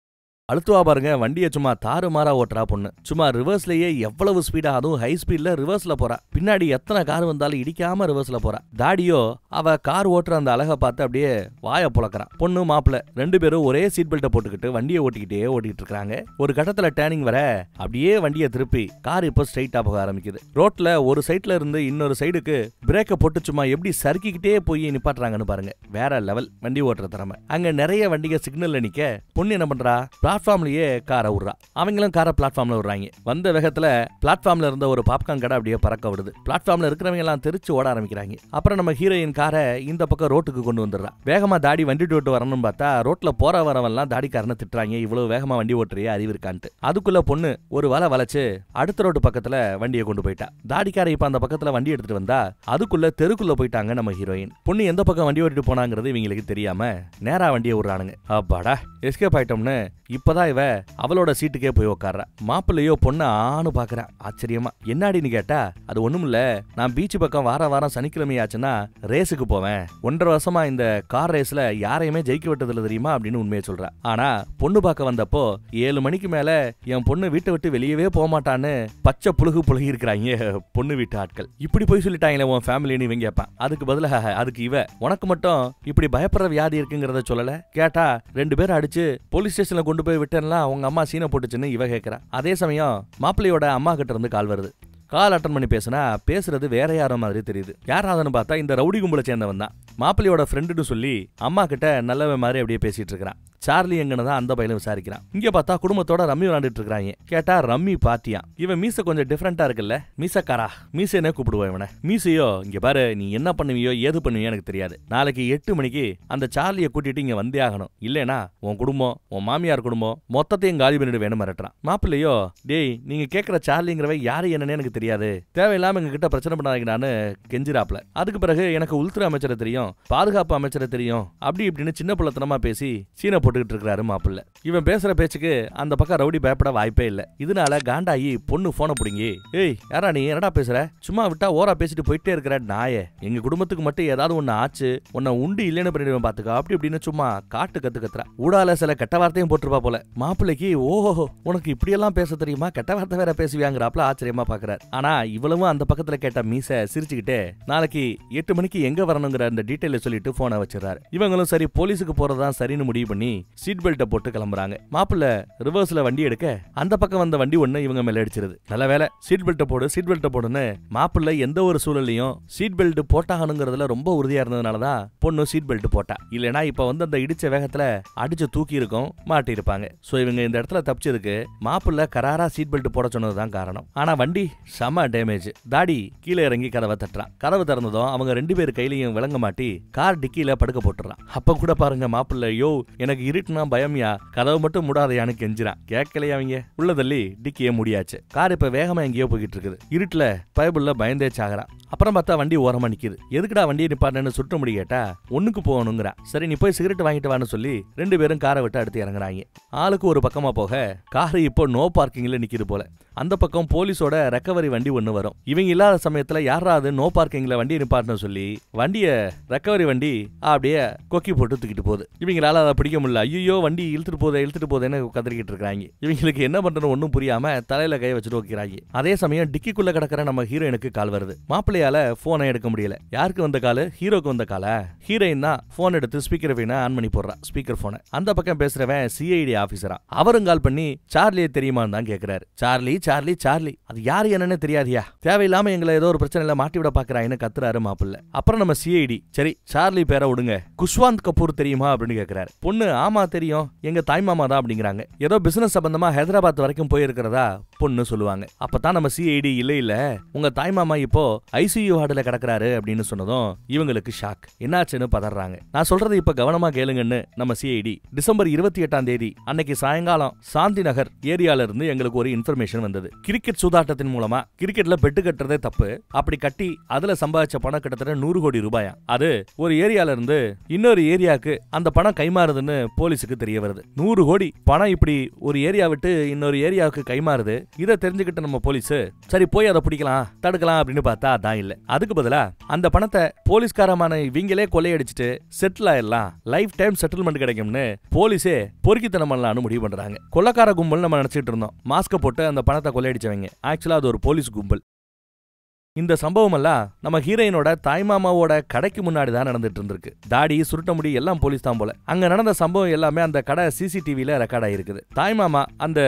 அழுத்துவா பாருங்க. வண்டியை சும்மா தாறு மாறா ஓட்டுறா பொண்ணு. சும்மா ரிவர்ஸ்லயே எவ்வளவு ஸ்பீடா, அதுவும் ஹை ஸ்பீட்ல ரிவர்ஸ்ல போறா. பின்னாடி எத்தனை கார் வந்தாலும் இடிக்காம ரிவர்ஸ்ல போறா. தாடியோ அவ கார் ஓட்டுற அந்த அழகை பார்த்து அப்படியே வாய புழக்கிறான். பொண்ணு மாப்பிள்ள ரெண்டு பேரும் ஒரே சீட் பெல்ட்டை போட்டுக்கிட்டு வண்டியை ஓட்டிட்டு இருக்காங்க. ஒரு கட்டத்துல டேர்னிங் வர அப்படியே வண்டியை திருப்பி கார் இப்போ ஸ்ட்ரைட்டா போக ஆரம்பிக்குது. ரோட்ல ஒரு சைட்ல இருந்து இன்னொரு சைடுக்கு பிரேக்க போட்டு சும்மா எப்படி சறுக்கிக்கிட்டே போய் நிப்பாட்டுறாங்கன்னு பாருங்க. வேற லெவல் வண்டி ஓட்டுற திறமை. அங்க நிறைய வண்டிங்க சிக்னல்ல நிக்க பொண்ணு என்ன பண்றா, பிளாட்ஃபார்ம்லயே காரை விடுறா. அவங்களும் காரை பிளாட்ஃபார்ம்ல விடுறாங்க. வந்த வேகத்துல பிளாட்ஃபார்ம்ல இருந்த ஒரு பாப்கார்ன் கடை அப்படியே பறக்க விடுது. பிளாட்ஃபார்ம்ல இருக்கிறவங்க எல்லாம் தெரிச்சு ஓட ஆரம்பிக்கிறாங்க. அப்புறம் நம்ம ஹீரோயின் காரை இந்த பக்கம் ரோட்டுக்கு கொண்டு வந்துடுறா. வேகமா தாடி வண்டி ஓட்டு வரணும்னு பார்த்தா ரோட்ல போற வரவெல்லாம் தாடிக்காரனை திட்டுறாங்க. இவ்வளவு வேகமா வண்டி ஓட்டுறியே, அறிவு இருக்கான்ட்டு. அதுக்குள்ள பொண்ணு ஒரு வலை வளைச்சு அடுத்த ரோட்டு பக்கத்துல வண்டியை கொண்டு போயிட்டா. தாடிக்கார இப்ப அந்த பக்கத்துல வண்டி எடுத்துட்டு வந்தா அதுக்குள்ள தெருக்குள்ள போயிட்டாங்க நம்ம ஹீரோயின். பொண்ணு எந்த பக்கம் வண்டி ஓட்டிட்டு போனாங்கிறது இவங்களுக்கு தெரியாம நேரா வண்டியை விடுறானுங்க. அப்பாடா எஸ்கேப் ஆயிட்டோம்னு இப்பதான் இவ அவளோட சீட்டுக்கே போய் உட்கார்றா. மாப்பிள்ளையோ பொண்ணு ஆணு பாக்குறா ஆச்சரியமா. என்னாடின்னு கேட்டா அது ஒண்ணும் இல்ல, நான் பீச் பக்கம் வாரம் சனிக்கிழமை ஆச்சுன்னா ரேஸுக்கு போவேன். 1.5 வருஷமா இந்த கார் ரேஸ்ல யாரையுமே ஜெயிக்க விட்டதில்ல தெரியுமா அப்படின்னு உண்மையை சொல்றா. ஆனா பொண்ணு பார்க்க வந்தப்போ 7 மணிக்கு மேல என் பொண்ணு வீட்டை விட்டு வெளியவே போக மாட்டான்னு பச்சை புழுகி இருக்கிறாங்க பொண்ணு வீட்டு ஆட்கள். இப்படி போய் சொல்லிட்டாங்களே உன் ஃபேமிலின்னு இவங்க கேட்பான். அதுக்கு பதிலாக அதுக்கு இவ உனக்கு மட்டும் இப்படி பயப்படுற வியாதி இருக்குங்கிறத சொல்லல. கேட்டா 2 பேரும் அடிச்சு போலீஸ் ஸ்டேஷன்ல கொண்டு போய் விட்டேன்லாம் அவங்க அம்மா சீனை போட்டுச்சுன்னு இவ கேட்கிறா. அதே சமயம் மாப்பிள்ளையோட அம்மா கிட்ட இருந்து கால் வருது. கால் அட்டன் பண்ணி பேசினா பேசுறது வேற யாரோ மாதிரி தெரியுது. யாராதுன்னு பார்த்தா இந்த ரவுடி கும்பலை சேர்ந்தவன் தான். மாப்பிள்ளையோட ஃப்ரெண்டுன்னு சொல்லி அம்மா கிட்ட நல்லவன் மாதிரி அப்படியே பேசிட்டு இருக்கிறான். சார்லி எங்கன்னு தான் அந்த பையனும் விசாரிக்கிறான். இங்க பார்த்தா குடும்பத்தோட ரம்மி விளையாண்டுட்டு இருக்காங்க. கேட்டா ரம்மி பாத்தியா, இவன் மீசை கொஞ்சம் டிஃபரெண்டா இருக்குல்ல, மீசக்காரா மீசைனே கூப்பிடுவோம் இவனை. மீசையோ இங்க பாரு, நீ என்ன பண்ணுவியோ ஏது பண்ணுவியோ எனக்கு தெரியாது. நாளைக்கு 8 மணிக்கு அந்த சார்லியை கூட்டிட்டு இங்க வந்தே ஆகணும். இல்லைனா உன் குடும்பம், உன் மாமியார் குடும்பம் மொத்தத்தையும் காலி பண்ணிட்டு வேணும் மிரட்டுறான். மாப்பிள்ளையோ டேய் நீங்க கேட்கிற சார்லிங்கிறவ யாரு என்னன்னு எனக்கு தெரியாது, தேவையில்லாம எங்க கிட்ட பிரச்சனை பண்ணாங்கன்னு கெஞ்சிராப்ல. அதுக்கு பிறகு எனக்கு உள்துறை அமைச்சரை தெரியும், பாதுகாப்பு அமைச்சரை தெரியும், அப்படி இப்படின்னு சின்ன பிள்ளைத்தனமா பேசி சீனை போட்டுக்கிட்டு இருக்காரு மாப்பிள்ள. இவன் பேசுற பேச்சுக்கு அந்த பக்கம் ரவுடி பயப்பட வாய்ப்பே இல்ல. இதனால காண்டாயி பொண்ணு போனை பிடிங்கி, ஏய் யாரா நீ என்னடா பேசுற, சும்மா விட்டா ஓரா பேசிட்டு போயிட்டே இருக்கிற நாயே, எங்க குடும்பத்துக்கு மட்டும் ஏதாவது ஒண்ணு ஆச்சு உன்னை உண்டு இல்லைன்னு பண்ணிடுவேன் பாத்துக்கா, அப்படி இப்படின்னு சும்மா காட்டு கத்துறா. ஊடால சில கெட்ட வார்த்தையும் போட்டுருப்பா போல. மாப்பிள்ளைக்கு ஓஹோ உனக்கு இப்படியெல்லாம் பேச தெரியுமா, கெட்ட வார்த்தை வேற பேசுவியாங்கிறாப்ல ஆச்சரியமா பாக்குறாரு. ஆனா இவ்வளவும் அந்த பக்கத்துல கேட்ட மீச சிரிச்சுக்கிட்டே நாளைக்கு 8 மணிக்கு எங்க வரணுங்கிற அந்த டீட்டெயில சொல்லிட்டு போனை வச்சிடறாரு. இவங்களும் சரி போலீஸுக்கு போறதான் சரின்னு முடிவு பண்ணி சீட் பெல்ட்டை போட்டு கிளம்புறாங்க. மாப்பிள்ள ரிவர்ஸ்ல வண்டி எடுக்க அந்த பக்கம் வந்த வண்டி ஒண்ணு இவங்க மேல அடிச்சிருது. நல்ல வேலை சீட் பெல்ட்டை போடுன்னு மாப்பிள்ள எந்த ஒரு சூழலையும் சீட் பெல்ட் போட்டாகணுங்கிறதுல ரொம்ப உறுதியா இருந்ததுனாலதான் பொண்ணு சீட் பெல்ட் போட்டா. இல்லனா இப்ப வந்து அந்த இடிச்ச வேகத்துல அடிச்சு தூக்கி இருக்கும் மாட்டி இருப்பாங்க. சோ இவங்க இந்த இடத்துல தப்பிச்சதுக்கு மாப்பிள்ள கராரா சீட் பெல்ட் போட சொன்னதுதான் காரணம். ஆனா வண்டி செம டேமேஜ். தாடி கீழே இறங்கி கதவை தட்டுறான். கதவு திறந்ததும் அவங்க 2 பேர் கையிலையும் விளங்க மாட்டி கார் டிக்கில படுக்க போட்டுறான். அப்ப கூட பாருங்க மாப்பிள்ள யோ எனக்கு இருட்டுனா பயமியா, கதவு மட்டும் முடாதையான்னு கெஞ்சிரான். கேட்கலையா அவங்க உள்ள தள்ளி டிக்கியே முடியாச்சு. கார் இப்ப வேகமா எங்கேயோ போய்கிட்டு இருக்குது. இருட்டுல பயபுள்ள பயந்தே சாகுறான். அப்புறம் பார்த்தா வண்டி ஓரமா நிக்குது. எதுக்குடா வண்டியை நிப்பாட்டன்னு சுற்ற முடி கேட்டா ஒண்ணுக்கு போகணுங்கிறா. சரி நீ போய் சிகரெட் வாங்கிட்டு வான்னு சொல்லி 2 பேரும் காரை விட்டு அடுத்து இறங்குறாங்க. ஆளுக்கு ஒரு பக்கமா போக கார் இப்போ நோ பார்க்கிங்ல நிக்குது போல. அந்த பக்கம் போலீஸோட ரெக்கவரி வண்டி ஒண்ணு வரும். இவங்க இல்லாத சமயத்துல யாராவது நோ பார்க்கிங்ல வண்டி நிப்பாட்டணும் சொல்லி வண்டிய ரெக்கவரி வண்டி அப்படியே கொக்கி போட்டு தூக்கிட்டு போகுது. இவங்களால அதை பிடிக்க முடியல. ஐயோ வண்டி இழுத்துட்டு போதேன்னு கதறிக்கிட்டு இருக்காங்க. இவங்களுக்கு என்ன பண்றதுன்னு ஒன்னும் புரியாம தலையில கை வச்சுட்டு வைக்கிறாங்க. அதே சமயம் டிக்கிக்குள்ள கிடக்கிற நம்ம ஹீரோயினுக்கு கால் வருது. மாப்பிள்ளையால போனை எடுக்க முடியல. யாருக்கு வந்த காலு? ஹீரோக்கு வந்த கால. ஹீரோயின் தான் போன் எடுத்து ஸ்பீக்கர் ஆன் பண்ணி போடுறா. ஸ்பீக்கர் போனை அந்த பக்கம் பேசுறவன் சிஐடி ஆபீசரா. அவரும் கால் பண்ணி சார்லியே தெரியுமான்னு தான் கேக்குறாரு. சார்லி சார்லி சார்லி அது யாரு என்னன்னு தெரியாதியா? தேவையில்லாம எங்களை ஏதோ ஒரு பிரச்சனையில மாட்டி விட பாக்குறாங்கன்னு கத்துறாரு மாப்பிள்ள. அப்புறம் நம்ம சிஐடி சரி சார்லி பேரை விடுங்க, குஷ்வாந்த் கபூர் தெரியுமா அப்படின்னு கேக்குறாரு. பொண்ணு ஆமா தெரியும், எங்க தாய் மாமா தான் அப்படிங்கிறாங்க. ஏதோ பிசினஸ் சம்பந்தமா ஹைதராபாத் வரைக்கும் போயிருக்கிறதா பொண்ணு சொல்லுவாங்க. அப்பதான் நம்ம சிஐடி இல்ல உங்க தாய் மாமா இப்போ ஐசியூ வார்டுல கிடக்குறாரு அப்படின்னு சொன்னதும் இவங்களுக்கு ஷாக். என்னாச்சுன்னு பதறாங்க. நான் சொல்றது இப்ப கவனமா கேளுங்கன்னு நம்ம சிஐடி டிசம்பர் 28ஆம் தேதி அன்னைக்கு சாயங்காலம் சாந்தி நகர் ஏரியால இருந்து எங்களுக்கு ஒரு இன்ஃபர்மேஷன் வந்தது. கிரிக்கெட் சூதாட்டத்தின் மூலமா கிரிக்கெட்ல பெட்டு கட்டுறதே தப்பு, அப்படி கட்டி அதுல சம்பாதிச்ச பணம் கிட்டத்தட்ட 100 கோடி ரூபாயா. அது ஒரு ஏரியால இருந்து இன்னொரு ஏரியாவுக்கு அந்த பணம் கைமாறுதுன்னு போலீஸுக்கு தெரிய வருது. 100 கோடி பணம் இப்படி ஒரு ஏரியா விட்டு இன்னொரு ஏரியாவுக்கு கைமாறுது. இதை தெரிஞ்சுக்கிட்ட நம்ம போலீஸ் சரி போய் அதை பிடிக்கலாம் தடுக்கலாம் அப்படின்னு பார்த்தா அதான் இல்ல. அதுக்கு பதிலா அந்த பணத்தை போலீஸ்காரமான இவங்களே கொள்ளையடிச்சிட்டு செட்டில் ஆயிடலாம், லைஃப் டைம் செட்டில்மெண்ட் கிடைக்கும்னு போலீஸே பொறுக்கித்தனம் பண்ணலாம்னு முடிவு பண்றாங்க. கொள்ளக்கார கும்பல் நம்ம நினைச்சிட்டு இருந்தோம். மாஸ்க போட்டு அந்த பணத்தை கொள்ளையடிச்சவங்க ஆக்சுவலா அது ஒரு போலீஸ் கும்பல். இந்த சம்பவம் எல்லாம் நம்ம ஹீரோயினோட தாய்மாமாவோட கடைக்கு முன்னாடி தான் நடந்துட்டு இருந்திருக்கு. தாடி சுருட்ட முடி எல்லாம் போலீஸ் தான் போல. அங்க நடந்த சம்பவம் எல்லாமே அந்த கடை சிசிடிவில ரெக்கார்ட் ஆயிருக்குது. தாய்மாமா அந்த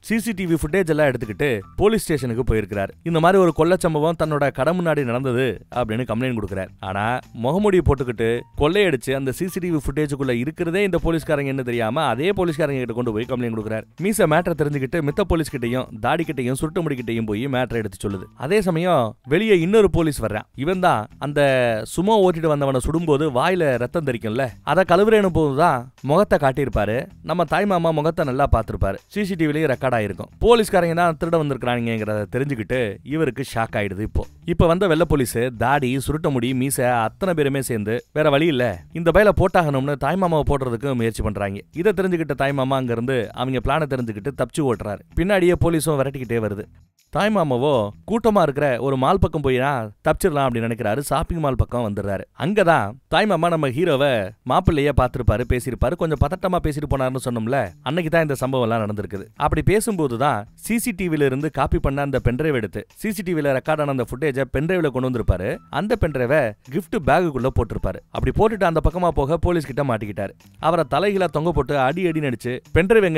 சிசிடிவி ஃபுட்டேஜ் எல்லாம் எடுத்துக்கிட்டு போலீஸ் ஸ்டேஷனுக்கு போயிருக்கிறார். இந்த மாதிரி ஒரு கொள்ளை சம்பவம் தன்னோட கடை முன்னாடி நடந்தது அப்படின்னு கம்ப்ளைண்ட் கொடுக்கிறார். ஆனா முகமூடி போட்டுக்கிட்டு கொள்ளையடிச்சு அந்த சிசிடிவி ஃபுட்டேஜுக்குள்ள இருக்கிறதே இந்த போலீஸ்காரங்க என்ன தெரியாம அதே போலீஸ்காரங்க கிட்ட கொண்டு போய் கம்ப்ளைண்ட் கொடுக்கிறார். மீச மேட்டரை தெரிஞ்சுக்கிட்டு மித்த போலீஸ் கிட்டையும் தாடி கிட்டையும் சுருட்ட முடி கிட்டையும் போய் மேட்டரை எடுத்து சொல்லுது. அதே சமயம் வெளியே இன்னொரு போலீஸ் வர்றான். இவன் தான் அந்த சுமோ ஓட்டிட்டு வந்தவனை சுடும்போது வாயில ரத்தம் தெரிக்கும்ல, அதை கழுவுறேன்னு போதுதான் முகத்தை காட்டியிருப்பாரு. நம்ம தாய் மாமா முகத்தை நல்லா பார்த்திருப்பாரு. சிசிடிவிலேயே ரெக்கார்ட் ஆயிருக்கும். போலீஸ்காரங்க தான் திருட வந்திருக்காங்கிறத தெரிஞ்சுக்கிட்டு இவருக்கு ஷாக் ஆயிடுது. இப்ப வந்த வெள்ள போலீஸ் தாடி சுருட்ட முடி மீச அத்தனை பேருமே சேர்ந்து வேற வழி இல்ல இந்த பயில போட்டாகணும்னு தாய்மாமாவை போடுறதுக்கு முயற்சி பண்றாங்க. இதை தெரிஞ்சுக்கிட்ட தாய்மாமா அங்க இருந்து அவங்க பிளான தெரிஞ்சுக்கிட்டு தப்பிச்சு ஓட்டுறாரு. பின்னாடியே போலீஸும் விரட்டிக்கிட்டே வருது. தாய்மாமாவோ கூட்டமா இருக்கிற ஒரு மால் பக்கம் போயினா தப்பிச்சிடலாம் அப்படின்னு நினைக்கிறாரு. ஷாப்பிங் மால் பக்கம் வந்துடுறாரு. அங்கதான் தாய்மாமா நம்ம ஹீரோவை மாப்பிள்ளைய பார்த்திருப்பாரு, பேசியிருப்பாரு. கொஞ்சம் பதட்டமா பேசிட்டு போனாருன்னு சொன்னோம்ல, அன்னைக்கு தான் இந்த சம்பவம் எல்லாம் நடந்திருக்குது. அப்படி பேசும்போதுதான் சிசிடிவில இருந்து காப்பி பண்ண அந்த பென்டிரைவ் எடுத்து சிசிடிவில ரெக்கார்ட் ஆன அந்த ஃபுட்டேஜ பென்டிரைவ்ல கொண்டு வந்திருப்பாரு. அந்த பென்டிரைவை கிஃப்ட் பேகுக்குள்ள போட்டிருப்பாரு. அப்படி போட்டுட்டு அந்த பக்கமா போக போலீஸ் கிட்ட மாட்டிக்கிட்டாரு. அவரை தலைகீழா தொங்க போட்டு அடி நடிச்சு பென்டிரைவ்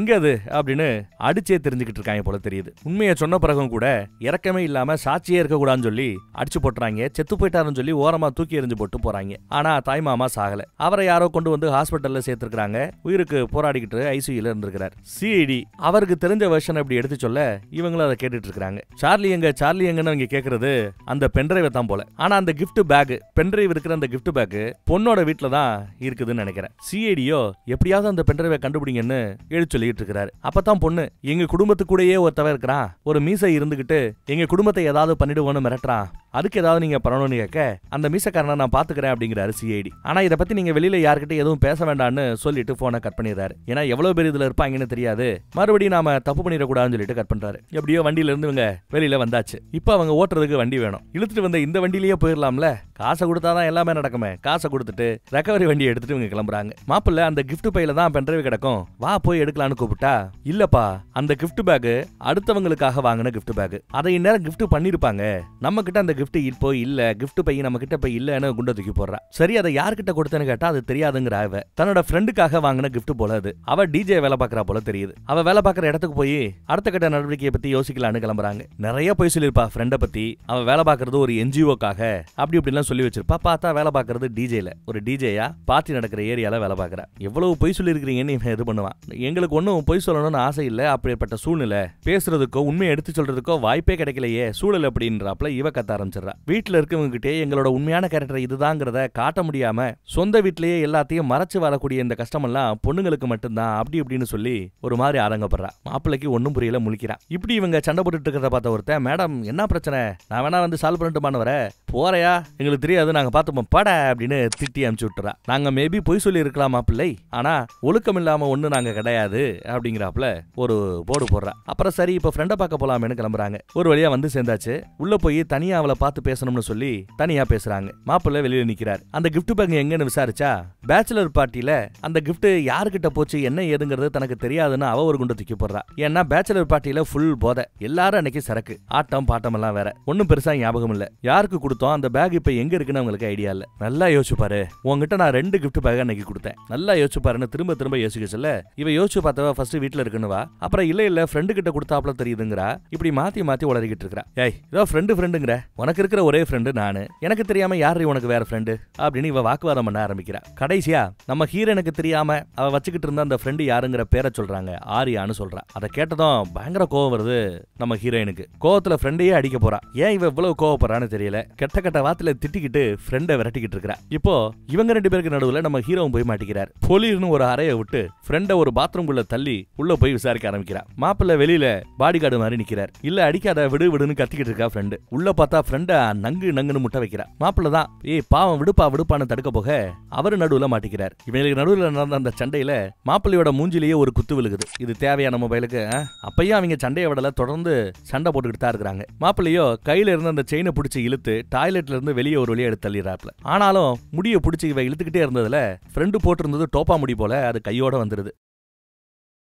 எங்க அது அப்படின்னு அடிச்சே தெரிஞ்சுக்கிட்டு இருக்காங்க போல தெரியுது. உண்மையை சொன்ன பிறகும் கூட இறக்கமே இல்லாம சாட்சியே இருக்க கூடாதுன்னு சொல்லி அடிச்சு போட்டுறாங்க. செத்து போயிட்டாருன்னு சொல்லி ஓரமா தூக்கி எறிஞ்சு போட்டு போறாங்க. ஆனா தாய்மாமா சாகல. அவரை யாரோ கொண்டு வந்து ஹாஸ்பிட்டல்ல சேர்த்திருக்காங்க. உயிருக்கு போராடிக்கிட்டு ஐசியூல இருந்திருக்கிறார். சிஐடி அவருக்கு தெரிஞ்ச வெர்ஷன் இப்படி எடுத்து சொல்ல இவங்களும் அதை கேட்டுட்டு இருக்காங்க. சார்லி எங்கன்னு அவங்க கேக்குறது அந்த பென்டிரைவ் தான் போல. ஆனா அந்த கிஃப்ட் பேக் பென்டிரைவ் இருக்கிற அந்த கிஃப்ட் பேக் பொண்ணோட வீட்டுல தான் இருக்குதுன்னு நினைக்கிறேன். சிஐடியோ எப்படியாவது அந்த பென்டிரைவை கண்டுபிடிங்கன்னு எழுதி சொல்லிட்டு இருக்காரு. அப்பதான் பொண்ணு எங்க குடும்பத்துக்கூடயே ஒருத்தவன் இருக்கிறான், ஒரு மீசை இருந்துகிட்டு எங்க குடும்பத்தை ஏதாவது பண்ணிடுவோன்னு மிரட்டுறான், அதுக்கு ஏதாவது நீங்க பண்ணணும்னு கேட்க அந்த மீசக்காரனை நான் பாத்துக்கிறேன் அப்படிங்கிறாரு சிஐடி. ஆனா இதை பத்தி நீங்க வெளியில யார்கிட்ட எதுவும் பேச வேண்டாம்னு சொல்லிட்டு போனை கட் பண்ணிடுறாரு. ஏன்னா எவ்வளவு பேர் இதுல இருப்பாங்கன்னு தெரியாது, மறுபடியும் நாம தப்பு பண்ணிடக்கூடாதுன்னு சொல்லிட்டு கட் பண்றாரு. எப்படியோ வண்டியில இருந்து இவங்க வெளியில வந்தாச்சு. இப்ப அவங்க ஓட்டுறதுக்கு வண்டி வேணும். இழுத்துட்டு வந்த இந்த வண்டியிலேயே போயிடலாம்ல, காசை கொடுத்தாதான் எல்லாமே நடக்குமே. காசை கொடுத்துட்டு ரெக்கவரி வண்டியை எடுத்துட்டு இவங்க கிளம்புறாங்க. மாப்பிள்ள அந்த கிஃப்ட் பையில தான் பென்டிரைவ் கிடக்கும், வா போய் எடுக்கலான்னு கூப்பிட்டா இல்லப்பா அந்த கிஃப்ட் பேக் அடுத்தவங்களுக்காக வாங்கின கிஃப்ட் பேக், அதை இந்நேரம் கிஃப்ட் பண்ணிருப்பாங்க, நம்ம கிட்ட அந்த கிஃப்ட் இப்போ இல்ல, கிஃப்ட் பை நம்ம கிட்ட போய் இல்லன்னு குண்ட தூக்கி போடுறா. சரி அதை யார்கிட்ட கொடுத்தேன்னு கேட்டா அது தெரியாதுங்கிற அவ தன்னோட ஃப்ரெண்டுக்காக வாங்கின கிஃப்ட் போல அது. அவ டிஜே வேலை பாக்குறா போல தெரியுது. அவ வேலை பாக்குற இடத்துக்கு போய் அடுத்த கட்ட நடவடிக்கையை பத்தி யோசிக்கலான்னு கிளம்புறாங்க. நிறைய போய் சொல்லிருப்பா ஃப்ரெண்ட பத்தி. அவ வேலை பாக்குறது ஒரு என்ஜிஓக்காக அப்படி இப்படிலாம் சொல்லி வச்சிருப்பா. பார்த்தா வேலை பாக்குறது டிஜேல, ஒரு டிஜேயா பார்ட்டி நடக்கிற ஏரியால வேலை பாக்குறா. எவ்வளவு பொய் சொல்லிருக்கீங்கன்னு இவன் இது பண்ணுவான். எங்களுக்கு ஒன்னும் பொய் சொல்லணும்னு ஆசை இல்ல, அப்படிப்பட்ட சூழ்நிலை பேசுறதுக்கோ உண்மையை எடுத்து சொல்றதுக்கோ வாய்ப்பே கிடைக்கலையே, சூழல் அப்படின்றாப்ல இவ கத்த ஆரம்பிச்சிடறா. வீட்டுல இருக்கவங்க கிட்டே எங்களோட உண்மையான கேரக்டர் இதுதாங்கிறத காட்ட முடியாம சொந்த வீட்லயே எல்லாத்தையும் மறைச்சு வரக்கூடிய இந்த கஷ்டமெல்லாம் பொண்ணுங்களுக்கு மட்டும்தான் அப்படி இப்படின்னு சொல்லி ஒரு மாதிரி ஆரங்கப்படுறா. மாப்பிள்ளைக்கு ஒன்னும் புரியல, முழிக்கிறான். இப்படி இவங்க சண்டை போட்டுட்டு இருக்கிறத பார்த்த ஒருத்தன், மேடம் என்ன பிரச்சனை, நான் வேணா வந்து சால்வ் பண்ணிட்டுமான்னு வர, போறையா, எங்களுக்கு தெரியாது, நாங்க பாத்துப்போம் பட அப்படின்னு திட்டி அனுப்பிச்சு விட்டுறா. நாங்க மேபி பொய் சொல்லி இருக்கலாமா பிள்ளை, ஆனா ஒழுக்கம் இல்லாம ஒண்ணு நாங்க கிடையாது அப்படிங்கிறாப்ல ஒரு போர்டு போடுறா. அப்புறம் சரி இப்ப ஃப்ரெண்ட பார்க்க போலாமேன்னு கிளம்புறாங்க. ஒரு வழியா வந்து சேர்ந்தாச்சு. உள்ள போய் தனியா அவளை பார்த்து பேசணும்னு சொல்லி தனியா பேசுறாங்க. மாப்பிள்ளை வெளியில நிக்கிறார். அந்த கிஃப்ட் பேக் எங்கன்னு விசாரிச்சா பேச்சுலர் பார்ட்டில அந்த கிஃப்ட் யாருக்கிட்ட போச்சு என்ன ஏதுங்கிறது தனக்கு தெரியாதுன்னு அவ ஒரு குண்டை தூக்கி போடுறா. ஏன்னா பேச்சுலர் பார்ட்டில ஃபுல் போதை, எல்லாரும் அன்னைக்கு சரக்கு, ஆட்டம் பாட்டம் எல்லாம் வேற, ஒன்னும் பெருசா ஞாபகம் இல்ல. யாருக்கு கொடுத்தோம், அந்த பேக் இப்ப எங்க இருக்குன்னு அவங்களுக்கு ஐடியா இல்ல. நல்லா யோசிச்சு பாரு, உங்ககிட்ட நான் 2 கிஃப்ட் பேக் அன்னைக்கு கொடுத்தேன், நல்லா யோசிச்சு பாருன்னு திரும்ப திரும்ப யோசிக்க சொல்ல இவ யோசிச்சு பார்த்தவ ஃபர்ஸ்ட் வீட்டுல இருக்குன்னு வா, அப்புறம் இல்ல ஃப்ரெண்டு கிட்ட கொடுத்தாப்ல தெரியுதுங்கிறா. இப்படி மாத்தி மாத்தி உளறிக்கிட்டு இருக்கா. ஏய் இதோ ஃப்ரெண்டுங்கிற, உனக்கு இருக்கிற ஒரே ஃப்ரெண்டு நானு, எனக்கு தெரியாம யாரு உனக்கு வேற ஃப்ரெண்டு அப்படின்னு இவ வாக்குவாதம் பண்ண ஆரம்பிக்கிறா. கடைசியா நம்ம ஹீரோனுக்கு தெரியாம அவ வச்சுக்கிட்டு இருந்த அந்த ஃப்ரெண்டு யாருங்கிற பேரை சொல்றாங்க, ஆரியான்னு சொல்றா. அதை கேட்டதும் பயங்கர கோவம் வருது நம்ம ஹீரோயினுக்கு. கோவத்துல ஃப்ரெண்டையே அடிக்க போறா. ஏன் இவ இவ்வளவு கோவப்படுறான்னு தெரியல. கெட்ட கெட்ட வார்த்தையில திட்டிக்கிட்டு ஃப்ரெண்டை விரட்டிக்கிட்டு இருக்கா. இப்போ இவங்க 2 பேருக்கு நடுவுல நம்ம ஹீரோவும் போய் மாட்டிக்கிறார். போலீஸ்னு ஒரு அறையை விட்டு ஃப்ரெண்ட ஒரு பாத்ரூம்குள்ள தள்ளி உள்ள போய் விசாரிக்க ஆரம்பிக்கிறா. மாப்பிள்ள வெளியில பாடி கார்டு மாதிரி நிக்கிறார். இல்ல அடிக்காத விடுன்னு கத்திக்கிட்டு இருக்கா ஃப்ரெண்டு. உள்ள பார்த்தா ஃப்ரெண்ட நங்குன்னு முட்டை வைக்கிறா. மாப்பிள்ள தான் ஏய் பாவம் விடுப்பான்னு தடுக்க போக அவரு நடுவுல மாட்டிக்கிறார். இவங்களுக்கு நடுவுல நடந்த அந்த சண்டையில மாப்பிள்ளையோட மூஞ்சிலேயே ஒரு குத்து விழுகுது. இது தேவையான மொபைலுக்கு? அப்பயும் அவங்க சண்டையை விடல, தொடர்ந்து சண்டை போட்டுக்கிட்டு தான் இருக்கிறாங்க. மாப்பிள்ளையோ கையில இருந்து அந்த செயினை பிடிச்சி இழுத்து டாய்லெட்ல இருந்து வெளியே ஒரு வழியா எடுத்து தள்ளிடுறாப்ல. ஆனாலும் முடிய பிடிச்சி இவ இழுத்துக்கிட்டே இருந்ததுல ஃப்ரெண்டு போட்டு இருந்தது டோப்பா முடி போல அது கையோட வந்துருது.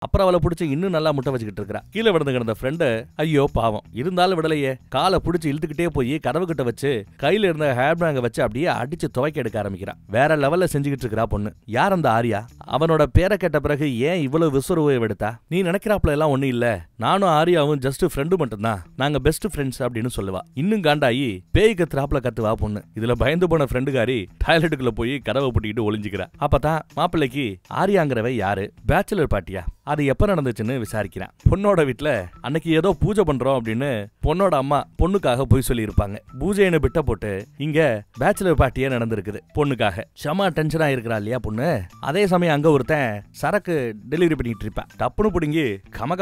அப்புறம் அவளை பிடிச்சி இன்னும் நல்லா முட்டை வச்சுக்கிட்டு இருக்கா. கீழே விழுந்து கிடந்த ஃப்ரெண்டு ஐயோ பாவம் இருந்தாலும் விடலையே, காலை பிடிச்சி இழுத்துக்கிட்டே போய் கதவு கிட்ட வச்சு கையில இருந்த ஹேர் பேங்கை வச்சு அப்படியே அடிச்சு துவைக்க எடுக்க ஆரம்பிக்கிறா. வேற லெவல்ல செஞ்சுக்கிட்டு இருக்கா பொண்ணு. யார் அந்த ஆரியா? அவனோட பேரை கேட்ட பிறகு ஏன் இவ்வளவு விசுறுவை எடுத்தா? நீ நினைக்கிறாப்ல எல்லாம் ஒண்ணு இல்ல, நானும் ஆரியாவும் ஜஸ்ட் ஃப்ரெண்டு மட்டும்தான், நாங்க பெஸ்ட் ஃப்ரெண்ட்ஸ் அப்படின்னு சொல்லுவா. இன்னும் காண்டாயி பேய் கத்துறாப்ல கத்துவா பொண்ணு. இதுல பயந்து போன ஃப்ரெண்டுகாரி டாய்லெட்டுக்குள்ள போய் கதவை பூட்டிக்கிட்டு ஒளிஞ்சுக்கிறா. அப்பதான் மாப்பிள்ளைக்கு ஆரியாங்கிறவ யாரு, பேச்சுலர் பார்ட்டியா, அது எப்ப நடந்துச்சுன்னு விசாரிக்கிறான். பொண்ணோட வீட்டுல அன்னைக்கு ஏதோ பூஜை பண்றோம் அப்படின்னு பொண்ணோட அம்மா பொண்ணுக்காக போய் சொல்லி இருப்பாங்க. பூஜைன்னு பிட்ட போட்டு இங்க பேச்சுலர் பார்ட்டியே நடந்திருக்குது. பொண்ணுக்காக செம டென்ஷனா இருக்கிறா இல்லையா பொண்ணு. அதே சமயம் அங்க ஒருத்தன் சரக்கு டெலிவரி பண்ணிட்டு இருப்பான். டப்புனு புடுங்கி கம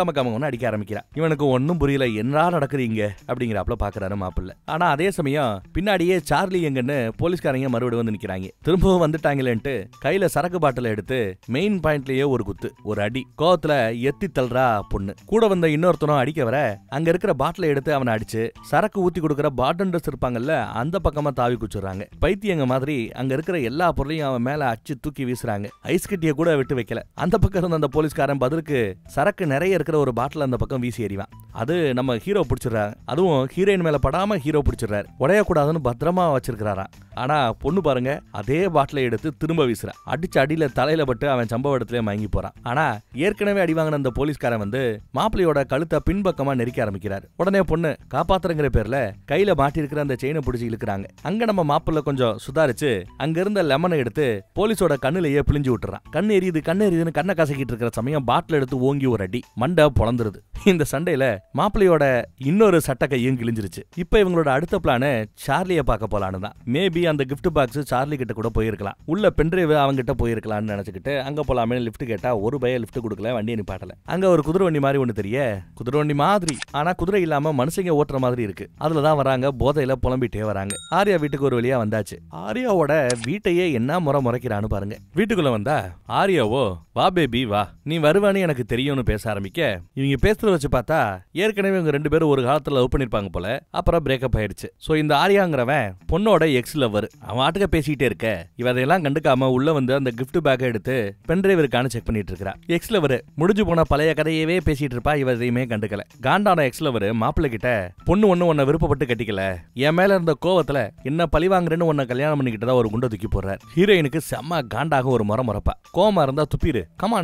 அடிக்க ஆரம்பிக்கிறான். இவனுக்கு ஒன்னும் புரியல, என்ன நடக்குறீங்க அப்படிங்கிறாப்ல பாக்குறாரு மாப்பிள்ள. ஆனா அதே சமயம் பின்னாடியே சார்லி எங்கன்னு போலீஸ்காரங்க மறுபடியும் வந்து நிக்கிறாங்க. திரும்பவும் வந்துட்டாங்களேன்ட்டு கையில சரக்கு பாட்டில எடுத்து மெயின் பாயிண்ட்லயே ஒரு குத்து, ஒரு அடி. கோவத்துல எத்தி தள்ளுறா பொண்ணு. கூட வந்த இன்னொருத்தனும் அடிக்க வர அங்க இருக்கிற பாட்டில எடுத்து அவனை அடிச்சு சரக்கு ஊத்தி கொடுக்கற பாட்டன்டர்ஸ் இருப்பாங்கல்ல அந்த பக்கமா தாவி குச்சிடுறாங்க. பைத்தியங்க மாதிரி அங்க இருக்கிற எல்லா பொருளையும் அவன் மேல அச்சு தூக்கி வீசுறாங்க. ஐஸ் கட்டிய கூட விட்டு வைக்கல. அந்த பக்கம் இருந்த அந்த போலீஸ்காரன் பதிலுக்கு சரக்கு நிறைய இருக்கிற ஒரு பாட்டில் அந்த பக்கம் வீசி எறிவான். அது நம்ம ஹீரோ பிடிச்சிடுறாரு. அதுவும் ஹீரோயின் மேல படாம ஹீரோ பிடிச்சிடுறாரு. உடையக்கூடாதுன்னு பத்திரமா வச்சிருக்கிறாராம். ஆனா பொண்ணு பாருங்க அதே பாட்டில எடுத்து திரும்ப வீசுறா. அடிச்சு அடியில தலையில பட்டு அவன் சம்பவ இடத்துல மயங்கி போறான். ஆனா ஏற்கனவே அடி வாங்கின அந்த போலீஸ்காரன் வந்து மாப்பிள்ளையோட கழுத்தை பின்பக்கமா நெரிக்க ஆரம்பிக்கிறார். உடனே பொண்ணு காப்பாத்துறங்கிற பேர்ல கையில மாட்டிருக்கிற அந்த செயினை பிடிச்சி இழுக்கிறாங்க. அங்க நம்ம மாப்பிள்ள கொஞ்சம் சுதாரிச்சு அங்க இருந்த லெமனை எடுத்து போலீஸோட கண்ணுலயே பிழிஞ்சு விட்டுறான். கண்ணு எரியுதுன்னு கண்ணை கசக்கிட்டு இருக்கிற சமயம் பாட்டில் எடுத்து ஓங்கி ஒரு அடி, மண்டை பொளந்துருது. இந்த சண்டையில மாப்பிள்ளையோட இன்னொரு சட்ட கையும் கிழிஞ்சிருச்சு. இப்ப இவங்களோட அடுத்த பிளான சார்லிய பார்க்க போலான்னு தான். மேபி அந்த கிஃப்ட் பாக்ஸ் சார்லி கிட்ட கூட போயிருக்கலாம். உள்ள பென்ட்ரைவ் அவங்க கிட்ட போயிருக்கலாம்னு நினைச்சுக்கிட்டு அங்க போலாமே லிஃப்ட் கேட்டா ஒரு பய லிஃப்ட் கொடுக்கல, வண்டியை நிப்பாட்டல. அங்க ஒரு குதிரை வண்டி மாதிரி ஒண்ணு தெரிய, குதிரை வண்டி மாதிரி ஆனா குதிரை இல்லாம மனுஷங்க ஓட்டுற மாதிரி இருக்கு. அதுலதான் வராங்க, போதையில புலம்பிட்டே வராங்க. ஆரியா வீட்டுக்கு ஒரு வழியா வந்தாச்சு. ஆரியாவோட வீட்டையே என்ன முறைக்கிறான்னு பாருங்க. வீட்டுக்குள்ள வந்தா ஆரியாவோ வா பேபி வா, நீ வருவான்னு எனக்கு தெரியும்னு பேச ஆரம்பிக்க, இவங்க பேசுறத வச்சு பார்த்தா ஏற்கனவே இவங்க 2 பேரும் ஒரு காலத்துல லவ் பண்ணிருப்பாங்க போல. அப்புறம் பிரேக்கப் ஆயிடுச்சு. சோ இந்த ஆரியாங்கிறவன் பொண்ணோட எக்ஸ் லவர். அவன் ஆட்டுக்க பேசிக்கிட்டே இருக்க இவ அதையெல்லாம் கண்டுக்காம உள்ள வந்து அந்த கிஃப்ட் பேக்கை எடுத்து பென்ட்ரைவ் இருக்கான்னு செக் பண்ணிட்டு இருக்கா. எக்ஸ் லவர் முடிஞ்சு போன பழைய கதையவே பேசிட்டு இருப்பா. இவ எதையுமே கண்டுக்கல. காண்டான எக்ஸ் லவர் மாப்பிள்ளை கிட்ட பொண்ணு உன்னை விருப்பப்பட்டு கட்டிக்கல, என் மேல இருந்த கோவத்துல என்ன பழி வாங்குறேன்னு உன்னை கல்யாணம் பண்ணிக்கிட்டதா ஒரு குண்டை தூக்கி போடுறார். ஹீரோயினுக்கு செம்ம காண்டாக ஒரு முறப்பா. கோமா இருந்தா துப்பிரு,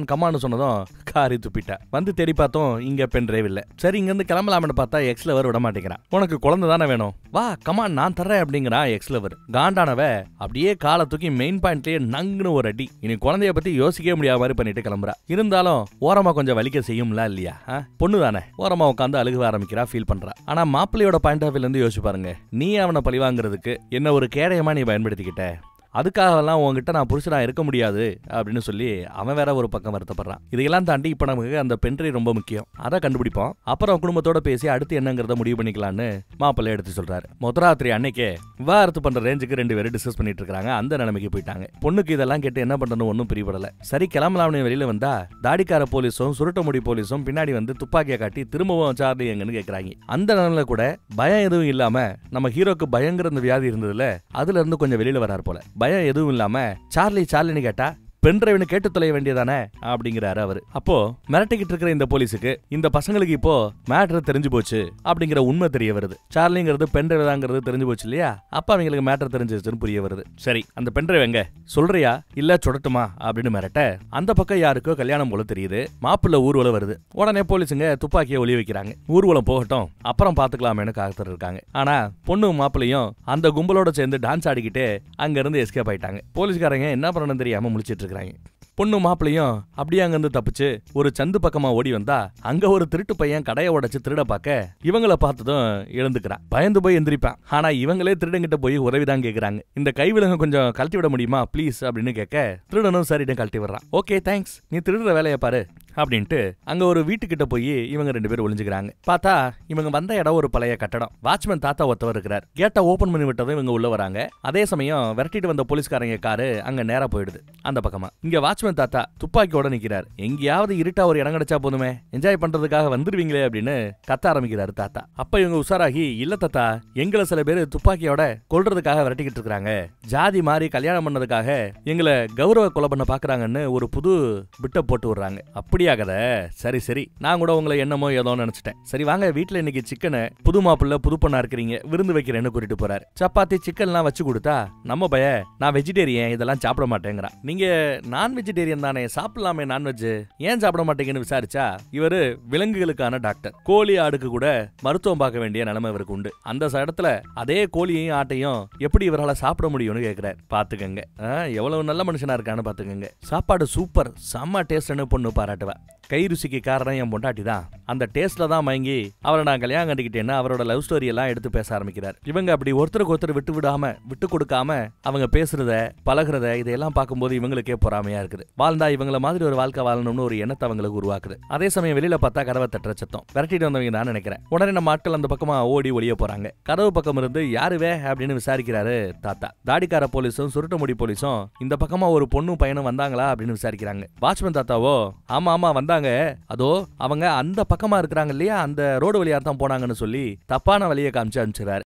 கமான்னு சொன்னதும் காரி துப்பிட்டா. வந்து தேடி பார்த்தோம் இங்க பென்ட்ரைவ் இல்ல. சரி இங்க இருந்து கிளம்பலாம்னு பார்த்தா எக்ஸ் லவர் விட மாட்டேங்கிறான். உனக்கு குழந்தை தானே வேணும், வா கமான் நான் தர்றேன் அப்படிங்கிறான் எக்ஸ் லவர். காண்டானவ அப்படியே காலை தூக்கி மெயின் பாயிண்ட்லயே நங்குன்னு ஒரு அடி. இனி குழந்தைய பத்தி யோசிக்கவே முடியாத மாதிரி பண்ணிட்டு கிளம்புறா. இருந்தாலும் ஓரமா கொஞ்சம் வலிக்க செய்யும்ல இல்லையா, பொண்ணு தானே. ஓரமா உட்காந்து அழுக ஆரம்பிக்கிறா, ஃபீல் பண்றா. ஆனா மாப்பிள்ளையோட பாயிண்ட் ஆஃப் வியூல இருந்து யோசிச்சு பாருங்க, நீ அவனை பழி வாங்குறதுக்கு என்ன ஒரு கேடயமா நீ பயன்படுத்திக்கிட்ட. அதுக்காகலாம் உங்ககிட்ட நான் புருஷனா இருக்க முடியாது அப்படின்னு சொல்லி அவன் வேற ஒரு பக்கம் வருத்தப்படுறான். இதையெல்லாம் தாண்டி இப்ப நமக்கு அந்த பென்ட்ரைவ் ரொம்ப முக்கியம், அதை கண்டுபிடிப்போம், அப்புறம் குடும்பத்தோட பேசி அடுத்து என்னங்கிறத முடிவு பண்ணிக்கலாம்னு மாப்பிள்ளை எடுத்து சொல்றாரு. முதராத்திரி அன்னைக்கே விவாகரத்து பண்ற ரேஞ்சுக்கு 2 பேரும் டிஸ்கஸ் பண்ணிட்டு இருக்காங்க. அந்த நிலைமைக்கு போயிட்டாங்க. பொண்ணுக்கு இதெல்லாம் கேட்டு என்ன பண்றதுன்னு ஒன்னும் பிரியப்படல. சரி கிளம்பலாம்னு வெளியில வந்தா தாடிக்கார போலீஸும் சுருட்ட முடி போலீஸும் பின்னாடி வந்து துப்பாக்கியை காட்டி திரும்பவும் சார்லி எங்கன்னு கேக்குறாங்க. அந்த நிலைமையில கூட பயம் எதுவும் இல்லாம நம்ம ஹீரோக்கு பயங்கர அந்த வியாதி இருந்ததுல அதுல இருந்து கொஞ்சம் வெளியில வராரு போல. பயம் எதுவும் இல்லாம சார்லின்னு கேட்டா பென்ட்ரைவ்னு கேட்டு தொலைய வேண்டியதானே அப்படிங்கிறாரு அவரு. அப்போ மிரட்டிக்கிட்டு இருக்கிற இந்த போலீஸுக்கு இந்த பசங்களுக்கு இப்போ மேட்டர் தெரிஞ்சு போச்சு அப்படிங்கிற உண்மை தெரிய வருது. சார்லிங்கிறது பென்ட்ரைவ் தாங்கிறது தெரிஞ்சு போச்சு இல்லையா? அப்ப அவங்களுக்கு மேட்டர் தெரிஞ்சிருச்சுன்னு புரிய வருது. சரி அந்த பென்ட்ரைவ் எங்க சொல்றியா இல்ல சுடட்டுமா அப்படின்னு மிரட்ட அந்த பக்கம் யாருக்கோ கல்யாணம் போல தெரியுது. மாப்பிள்ள ஊர்வலம் வருது. உடனே போலீஸுங்க துப்பாக்கியை ஒளி வைக்கிறாங்க. ஊர்வலம் போகட்டும் அப்புறம் பாத்துக்கலாமேன்னு காத்துட்டு இருக்காங்க. ஆனா பொண்ணும் மாப்பிள்ளையும் அந்த கும்பலோட சேர்ந்து டான்ஸ் ஆடிக்கிட்டு அங்க இருந்து எஸ்கேப் ஆயிட்டாங்க. போலீஸ்காரங்க என்ன பண்ணணும் தெரியாம முழிச்சிட்டு இருக்காங்க. பொண்ணு மாப்பிளையும் அப்படியே அங்கிருந்து தப்பிச்சு ஒரு சந்து பக்கமா ஓடி வந்தா அங்க ஒரு திருட்டு பையன் கடையை உடைச்சு திருட பாக்க இவங்கள பார்த்ததும் எழுந்துக்கிறான். பயந்து போய் எந்திரிப்பான். ஆனா இவங்களே திருடங்கிட்ட போய் உதவிதான் கேக்குறாங்க. இந்த கைவிலங்க கொஞ்சம் கழட்டி விட முடியுமா ப்ளீஸ் அப்படின்னு கேட்க திருடனும் சரின்னு கழட்டி விடுறான். ஓகே தேங்க்ஸ், நீ திருடுற வேலையை பாரு அப்படின்ட்டு அங்க ஒரு வீட்டுக்கிட்ட போய் இவங்க 2 பேரும் ஒளிஞ்சுக்கிறாங்க. பார்த்தா இவங்க வந்த இடம் ஒரு பழைய கட்டடம். வாட்ச்மேன் தாத்தா ஒருத்தவர் இருக்கிறார். கேட்டை ஓபன் பண்ணி விட்டதும் இவங்க உள்ள வராங்க. அதே சமயம் விரட்டிட்டு வந்த போலீஸ்காரங்க காரு அங்க நேரா போயிடுது. அந்த பக்கமா இங்க வாட்ச்மேன் தாத்தா துப்பாக்கியோட நிக்கிறார். எங்கேயாவது இருட்டா ஒரு இடம் கிடைச்சா போதுமே, என்ஜாய் பண்றதுக்காக வந்துருவீங்களே அப்படின்னு கத்த ஆரம்பிக்கிறாரு தாத்தா. அப்ப இவங்க உஷாராகி இல்ல தாத்தா, எங்களை சில பேர் துப்பாக்கியோட கொல்றதுக்காக விரட்டிக்கிட்டு இருக்காங்க, ஜாதி மாறி கல்யாணம் பண்ணதுக்காக எங்களை கௌரவ கொலை பண்ண பாக்குறாங்கன்னு ஒரு புது பிட்ட போட்டு விடுறாங்க. அப்படியாகத சரி சரி, நான் கூட உங்களை என்னமோ ஏதோ நினைச்சிட்டேன். சரி வாங்க வீட்டுல இன்னைக்கு சிக்கனை புது மாப்பிள்ள புது பொண்ணா இருக்கிறீங்க விருந்து வைக்கிறேன்னு கூட்டிட்டு போறாரு. சப்பாத்தி சிக்கன் எல்லாம் வச்சு கொடுத்தா நம்ம பய நான் வெஜிடேரியன் இதெல்லாம் சாப்பிட மாட்டேங்கிறான். நீங்க நான் வெஜிடேரியன் தானே, சாப்பிடலாமே நான்வெஜ், ஏன் சாப்பிட மாட்டேங்கன்னு விசாரிச்சா இவரு விலங்குகளுக்கான டாக்டர். கோழி ஆடுக்கு கூட மருத்துவம் பார்க்க வேண்டிய நிலைமை இவருக்கு உண்டு. அந்த இடத்துல அதே கோழியையும் ஆட்டையும் எப்படி இவரால் சாப்பிட முடியும்னு கேட்கிறார். பாத்துக்கங்க எவ்வளவு நல்ல மனுஷனா இருக்கான்னு பாத்துக்கங்க. சாப்பாடு சூப்பர் செம்ம டேஸ்ட்னு பொண்ணு பாராட்டுவா. கை ருசிக்கு காரணம் என் பொண்டாட்டி தான். அந்த டேஸ்ட்ல தான் மயங்கி அவரை நான் கல்யாணம் கண்டிக்கிட்டேன்னு அவரோட லவ் ஸ்டோரி எல்லாம் எடுத்து பேச ஆரம்பிக்கிறார். இவங்க அப்படி ஒருத்தருக்கு ஒருத்தர் விட்டு கொடுக்காம அவங்க பேசுறத பழகுறத இதையெல்லாம் பார்க்கும்போது இவங்களுக்கே பொறாமையா இருக்குது. வாழ்ந்தா இவங்கள மாதிரி ஒரு வாழ்க்கை வாழணும்னு ஒரு எண்ணத்தை அவங்களுக்கு உருவாக்குது. அதே சமயம் வெளியில பார்த்தா கதவை தட்டுற சத்தம். விரட்டிட்டு வந்தவங்க நான் நினைக்கிறேன். உடனே நம்ம ஆட்கள் அந்த பக்கமா ஓடி ஒளிய போறாங்க. கதவு பக்கம் இருந்து யாருவே அப்படின்னு விசாரிக்கிறாரு தாத்தா. தாடிக்கார போலீஸும் சுருட்ட முடி போலீஸும் இந்த பக்கமா ஒரு பொண்ணும் பையனும் வந்தாங்களா அப்படின்னு விசாரிக்கிறாங்க. வாட்ச்மேன் தாத்தாவோ ஆமா ஆமா வந்தாங்க, அதோ அவங்க அந்த பக்கமா இருக்கிறாங்க இல்லையா, அந்த ரோடு வழியா தான் போனாங்கன்னு சொல்லி தப்பான வழியை காமிச்சு அனுப்பிச்சுறாரு.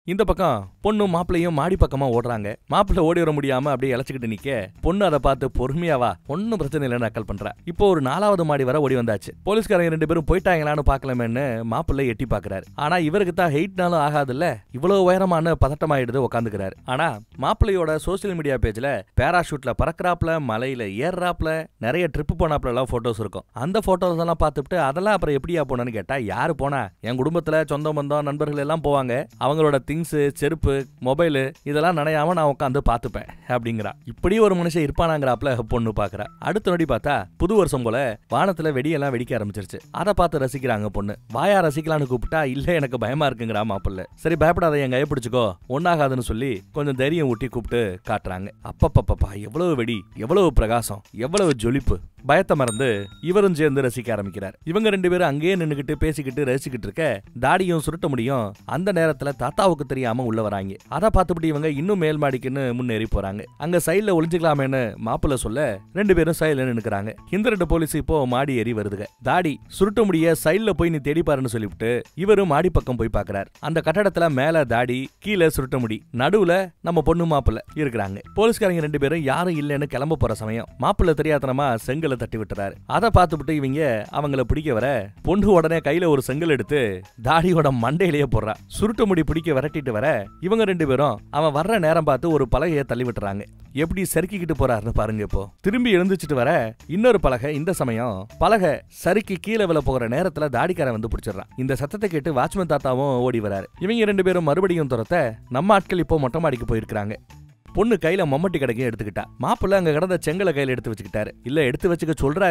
இந்த பக்கம் பொண்ணும் மாப்பிள்ளையும் மாடி பக்கமா ஓடுறாங்க. மாப்பிள்ளை ஓடி வர முடியாம அப்படியே இழைச்சிக்கிட்டு நிக்க பொண்ணு அதை பார்த்து பொறுமையாவா ஒன்னும் பிரச்சனை இல்லைன்னு நக்கல் பண்றா. இப்போ ஒரு 4வது மாடி வர ஓடி வந்தாச்சு. போலீஸ்காரங்க 2 பேரும் போயிட்டாங்களான்னு பாக்கலாமேன்னு மாப்பிள்ளை எட்டி பாக்குறாரு. ஆனா இவருக்கு தான் 8 நாளும் ஆகாதுல்ல, இவ்வளவு உயரமான பதட்டமாயிடுது உட்காந்துக்கிறாரு. ஆனா மாப்பிள்ளையோட சோசியல் மீடியா பேஜ்ல பேராஷூட்ல பறக்கிறாப்ல, மலையில ஏறாப்ல, நிறைய ட்ரிப் போனாப்ல எல்லாம் போட்டோஸ் இருக்கும். அந்த போட்டோஸ் எல்லாம் பார்த்துட்டு அதெல்லாம் அப்புறம் எப்படியா போனான்னு கேட்டா யாரு போனா, என் குடும்பத்துல சொந்த பந்தம் நண்பர்கள் எல்லாம் போவாங்க, அவங்களோட செருப்பு மொபைல் இதெல்லாம் நனையாம நான் உட்காந்து பாத்துப்பேன் அப்படிங்கிறா. இப்படி ஒரு மனுஷன் இருப்பானாங்கிறாப்ல பொண்ணு பாக்குறா. அடுத்த நொடி பார்த்தா புது வருஷம் போல வானத்துல வெடியெல்லாம் வெடிக்க ஆரம்பிச்சிருச்சு. அதை பார்த்து ரசிக்கிறாங்க பொண்ணு. வாயா ரசிக்கலான்னு கூப்பிட்டா இல்ல எனக்கு பயமா இருக்குங்கிறா மாப்பிள்ள. சரி பயப்படாத என் கையை பிடிச்சுக்கோ ஒன்னாகாதுன்னு சொல்லி கொஞ்சம் தைரியம் ஊட்டி கூப்பிட்டு காட்டுறாங்க. அப்பப்பப்பா எவ்வளவு வெடி, எவ்வளவு பிரகாசம், எவ்வளவு ஜொலிப்பு. பயத்தை மறந்து இவரும் சேர்ந்து ரசிக்க ஆரம்பிக்கிறார். இவங்க 2 பேரும் அங்கேயே நின்னுகிட்டு பேசிக்கிட்டு ரசிச்சுக்கிட்டு இருக்க தாடியும் சுருட்ட முடியும் அந்த நேரத்துல தாத்தாவுக்கு தெரியாம உள்ள வராங்க. அதை பார்த்துட்டு இவங்க இன்னும் மேல் மாடிக்குன்னு முன்னேறி போறாங்க. அங்க சைட்ல ஒளிஞ்சுக்கலாமேன்னு மாப்பிள்ள சொல்ல 2 பேரும் சைட்ல நின்னுக்கிறாங்க. இந்த 2 போலீஸ் இப்போ மாடி ஏறி வருதுங்க. தாடி சுருட்ட முடிய சைட்ல போய் நீ தேடி பாருன்னு சொல்லிவிட்டு இவரும் மாடி பக்கம் போய் பாக்குறாரு. அந்த கட்டடத்துல மேல தாடி கீழே சுருட்ட முடி நடுவுல நம்ம பொண்ணு மாப்பிள்ள இருக்கிறாங்க. போலீஸ்காரங்க 2 பேரும் யாரும் இல்லைன்னு கிளம்ப போற சமயம் மாப்பிள்ள தெரியாதனமா செங்கல் தட்டி விட்டுறாரு. அதை பார்த்துட்டு இவங்க அவங்கள பிடிக்க வர பொண்ணு உடனே கையில ஒரு செங்கல் எடுத்து தாடியோட மண்டையிலேயே போடுறா. சுருட்ட முடி பிடிக்க விரட்டிட்டு வர இவங்க 2 பேரும் அவன் வர்ற நேரம் பார்த்து ஒரு பலகையை தள்ளி விட்டுறாங்க. எப்படி சறுக்கிக்கிட்டு போறாருன்னு பாருங்க. இப்போ திரும்பி எழுந்துச்சிட்டு வர இன்னொரு பலகை. இந்த சமயம் பலகை சறுக்கி கீழே விழ போகிற நேரத்துல தாடிக்காரன் வந்து பிடிச்சிடறான். இந்த சத்தத்தை கேட்டு வாட்ச்மேன் தாத்தாவும் ஓடி வராரு. இவங்க 2 பேரும் மறுபடியும் துரத்த நம்ம ஆட்கள் இப்போ மொட்டை மாடிக்கு போயிருக்காங்க. பொண்ணு கையில மம்மட்டி கடைக்கும் எடுத்துக்கிட்டா. மாப்பிள்ள அங்க கிடந்த செங்கலை கையில எடுத்து வச்சுக்கிட்டாரு. இல்ல எடுத்து வச்சுக்க சொல்றா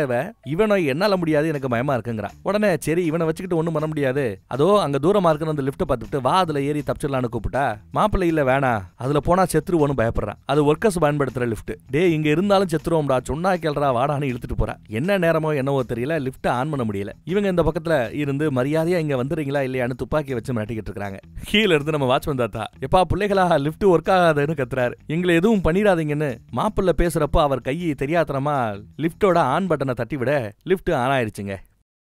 இவனை என்னால முடியாது, எனக்கு பயமா இருக்குங்கிறான். உடனே சரி இவனை வச்சுக்கிட்டு ஒண்ணும் பண்ண முடியாது, அதோ அங்க தூரமா இருக்கிற அந்த லிப்ட பார்த்துட்டு வா அதுல ஏறி தப்பிச்சிடலான்னு கூப்பிட்டா மாப்பிள்ள இல்ல வேணா அதுல போனா செத்துருவோன்னு பயப்படுறான். அது ஒர்க்கர்ஸ் பயன்படுத்துற லிப்ட். டே இங்க இருந்தாலும் செத்துருவோம்டா, சொன்னா கேள்றா வாடான்னு இழுத்துட்டு போறா. என்ன நேரமோ என்னவோ தெரியல, லிப்ட் ஆன் பண்ண முடியல. இவங்க இந்த பக்கத்துல இருந்து மரியாதையா இங்க வந்துறீங்களா இல்லையான்னு துப்பாக்கி வச்சு மிரட்டிக்கிட்டு இருக்காங்க. கீழ இருந்து நம்ம வாட்ச்மேன் தாத்தா எப்பா பிள்ளைகளா லிப்ட் ஒர்க் ஆகாதுன்னு கத்துறாரு. எங்களை எதுவும் பண்ணிடாதீங்கன்னு மாப்பிள்ள பேசுறப்போ அவர் கையை தெரியாதனமா லிப்டோட ஆன் பட்டனை தட்டி விட லிப்ட் ஆன் ஆயிருச்சுங்க.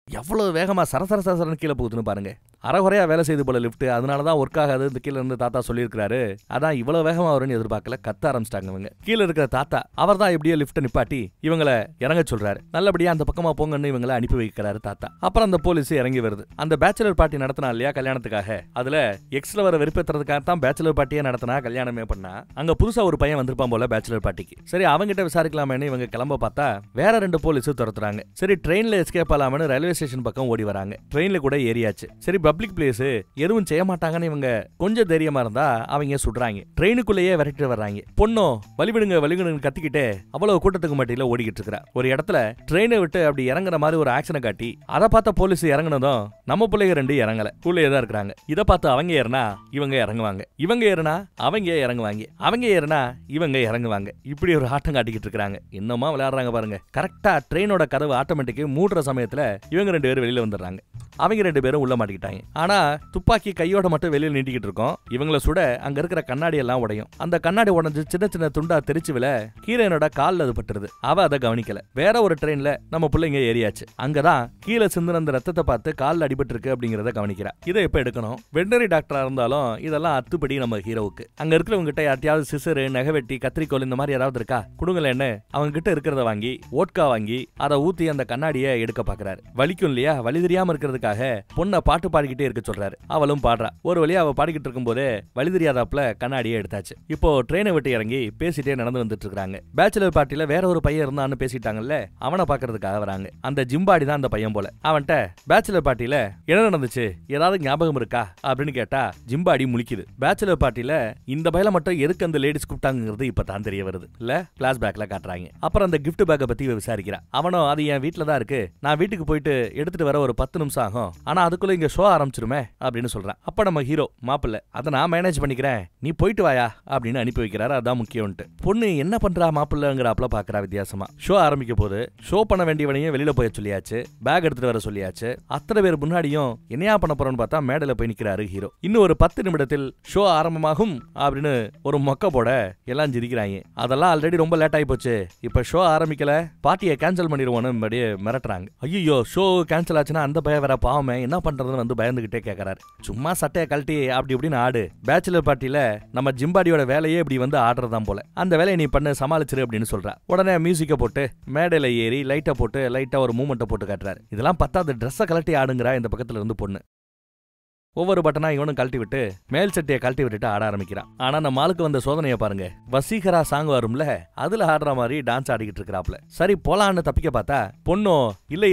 எவ்வளவு வேகமா சரசர சரசரன்னு கீழே போகுதுன்னு பாருங்க. அரைகுறையா வேலை செய்து போல லிப்ட், அதனாலதான் ஒர்க் ஆகாது இந்த கீழ இருந்து தாத்தா சொல்லியிருக்காரு. அதான் இவ்வளவு வேகமா வரும்னு எதிர்பார்க்கல. கத்த ஆரம்பிச்சிட்டாங்க இவங்க. கீழே இருக்கிற தாத்தா அவர் தான் எப்படியோ லிப்ட் நிப்பாட்டி இவங்களை இறங்க சொல்றாரு. நல்லபடியா அந்த பக்கமா போங்கன்னு இவங்களை அனுப்பி வைக்கிறாரு தாத்தா. அப்புறம் அந்த போலீஸ் இறங்கி வருது. அந்த பேச்சுலர் பார்ட்டி நடத்தினா இல்லையா கல்யாணத்துக்காக, அதுல எக்ஸ்ல வர வெறுப்பேற்றுறதுக்காக தான் பேச்சுலர் பார்ட்டியே நடத்தினா கல்யாணமே பண்ணா. அங்க புதுசா ஒரு பையன் வந்திருப்பான் போல பேச்சுலர் பார்ட்டிக்கு. சரி அவங்கிட்ட விசாரிக்கலாமேன்னு இவங்க கிளம்ப பார்த்தா வேற 2 போலீஸ் துரத்துறாங்க. சரி ட்ரெயின்ல எஸ்கேப் ஆலாமனு ரயில்வே ஸ்டேஷன் பக்கம் ஓடி வராங்க. ட்ரெயின்ல கூட ஏறியாச்சு. சரி பப்ளிக் பிளேஸ் எதுவும் செய்ய மாட்டாங்கன்னு இவங்க கொஞ்சம் தைரியமா இருந்தா அவங்க சுடுறாங்க. ட்ரெயினுக்குள்ளேயே விரட்டிட்டு வர்றாங்க. பொண்ணோ வலிவிடுங்க வலிவிடுங்க கத்திக்கிட்டே அவ்வளவு கூட்டத்துக்கு மட்டியில ஓடிக்கிட்டு இருக்கா. ஒரு இடத்துல ட்ரெயினை விட்டு அப்படி இறங்குற மாதிரி ஒரு ஆக்ஷனை காட்டி அதை பார்த்த போலீஸ் இறங்குனதும் நம்ம பிள்ளைங்க 2 இறங்கல, உள்ளே தான் இருக்கிறாங்க. இதை பார்த்து அவங்க ஏறினா இவங்க இறங்குவாங்க, இவங்க ஏறினா அவங்க இறங்குவாங்க, அவங்க ஏறினா இவங்க இறங்குவாங்க. இப்படி ஒரு ஆட்டம் காட்டிக்கிட்டு இருக்காங்க. என்னமா விளையாடுறாங்க பாருங்க. கரெக்டா ட்ரெயினோட கதவு ஆட்டோமேட்டிக் மூடுற சமயத்துல இவங்க 2 பேரும் வெளியில வந்துடுறாங்க. அவங்க 2 பேரும் உள்ள மாட்டிக்கிட்டாங்க. ஆனா துப்பாக்கி கையோட மட்டும் வெளியில நீட்டிக்கிட்டு இருக்கோம். இவங்களை சுட அங்க இருக்கிற கண்ணாடி எல்லாம் உடையும். அந்த கண்ணாடி உடஞ்சு சின்ன சின்ன துண்டா தெரிச்சு வில ஹீரோயினோட கால்ல அது பட்டுருது. அவ அதை கவனிக்கல. வேற ஒரு ட்ரெயின்ல நம்ம பிள்ளைங்க ஏறியாச்சு. அங்கதான் கீழே சிந்துன அந்த ரத்தத்தை பார்த்து கால்ல அடிபட்டு இருக்கு அப்படிங்கறத கவனிக்கிறா. இதை எப்ப எடுக்கணும்? வெட்டனரி டாக்டரா இருந்தாலும் இதெல்லாம் அத்துப்படி நம்ம ஹீரோவுக்கு. அங்க இருக்கிறவங்க கிட்ட யார்ட்டையாவது சிசரு, நகவெட்டி, கத்திரிக்கோல் இந்த மாதிரி ஏதாவது இருக்கா கொடுங்கல என்ன அவங்க கிட்ட இருக்கிறத வாங்கி ஓட்கா வாங்கி அதை ஊத்தி அந்த கண்ணாடியை எடுக்க பாக்குறாரு. வலிக்கும் இல்லையா, வலி தெரியாம இருக்கிறதுக்காக பொண்ணை பாட்டு பாடிக்கிட்டே இருக்க சொல்றாரு. அவளும் பாடுறா. ஒரு வழியா அவ பாடிக்கிட்டு இருக்கும் போதே வலி தெரியாதாப்ல கண்ணாடியே எடுத்தாச்சு. இப்போ ட்ரெயினை விட்டு இறங்கி பேசிட்டே நடந்து வந்துட்டு இருக்காங்க. பேச்சுலர் பார்ட்டில வேற ஒரு பையன் இருந்தான்னு பேசிட்டாங்கல்ல, அவனை பாக்குறதுக்காக வராங்க. அந்த ஜிம்பாடி தான் அந்த பையன் போல. அவன்கிட்ட பேச்சுலர் பார்ட்டில என்ன நடந்துச்சு ஏதாவது ஞாபகம் இருக்கா அப்படின்னு கேட்டா ஜிம்பாடி முழிக்குது. பேச்சுலர் பார்ட்டில இந்த பையல மட்டும் எதுக்கு அந்த லேடிஸ் கூப்பிட்டாங்கிறது இப்ப தான் தெரிய வருது இல்ல, கிளாஸ் பேக்ல காட்டுறாங்க. அப்புறம் அந்த கிஃப்ட் பேக்கை பத்தி விசாரிக்கிறா. அவனும் அது என் வீட்டுல தான் இருக்கு, நான் வீட்டுக்கு போயிட்டு எடுத்துட்டு வர ஒரு 10 நிமிஷம் ஆகும், ஆனா அதுக்குள்ள இங்க ஷோ ஆரம்பிச்சிருமே அப்படின்னு சொல்றான். அப்ப நம்ம ஹீரோ மாப்பிள்ள அதை நான் மேனேஜ் பண்ணிக்கிறேன், நீ போயிட்டு வாயா அப்படின்னு அனுப்பி வைக்கிறாரு. அதான் முக்கியம்ட்டு. பொண்ணு என்ன பண்றா மாப்பிள்ளங்கிறாப்ல பாக்குறா வித்தியாசமா. ஷோ ஆரம்பிக்க போது ஷோ பண்ண வேண்டியவனையும் வெளியில போய் சொல்லியாச்சு, பேக் எடுத்துட்டு வர சொல்லியாச்சு. அத்தனை பேர் முன்னாடியும் என்னையா பண்ண போறோம்னு பார்த்தா மேடையில போய் நிக்கிறாரு ஹீரோ. இன்னும் ஒரு 10 நிமிடத்தில் ஷோ ஆரம்பமாகும் அப்படின்னு ஒரு மொக்க போட எல்லாம் சிரிக்கிறாங்க. அதெல்லாம் ஆல்ரெடி ரொம்ப லேட் ஆகி போச்சு, இப்ப ஷோ ஆரம்பிக்கல பார்ட்டியை கேன்சல் பண்ணிடுவோன்னு மிரட்டுறாங்க. ஐயோ ஷோ கேன்சல் ஆச்சுன்னா அந்த பையன் வேற பாவமே என்ன பண்றதுன்னு வந்து பயந்துகிட்டே கேட்கறாரு. சும்மா சட்டையை கழட்டி அப்படி இப்படின்னு ஆடு, பேச்சுலர் பார்ட்டில நம்ம ஜிம்பாடியோட வேலையே இப்படி வந்து ஆடுறதான் போல, அந்த வேலையை நீ பண்ண சமாளிச்சிரு அப்படின்னு சொல்றா. உடனே மியூசிக்கை போட்டு மேடையில ஏறி லைட்டை போட்டு லைட்டா ஒரு மூமெண்ட்டை போட்டு காட்டுறாரு. இதெல்லாம் பத்தாது, ட்ரெஸ்ஸை கழட்டி ஆடுங்கிறா இந்த பக்கத்துல இருந்து பொண்ணு. ஒவ்வொரு பட்டனா இவனும் கழட்டி விட்டு மேல் சட்டையை கழட்டி விட்டுட்டு ஆட ஆரம்பிக்கிறான். ஆனா நம்ம ஆளுக்கு வந்த சோதனையை பாருங்க. வசீகரா சாங் வரும்ல, அதுல ஆடுற மாதிரி டான்ஸ் ஆடிக்கிட்டு இருக்கிறாப்ல. சரி போலான்னு தப்பிக்க பார்த்தா பொண்ணோ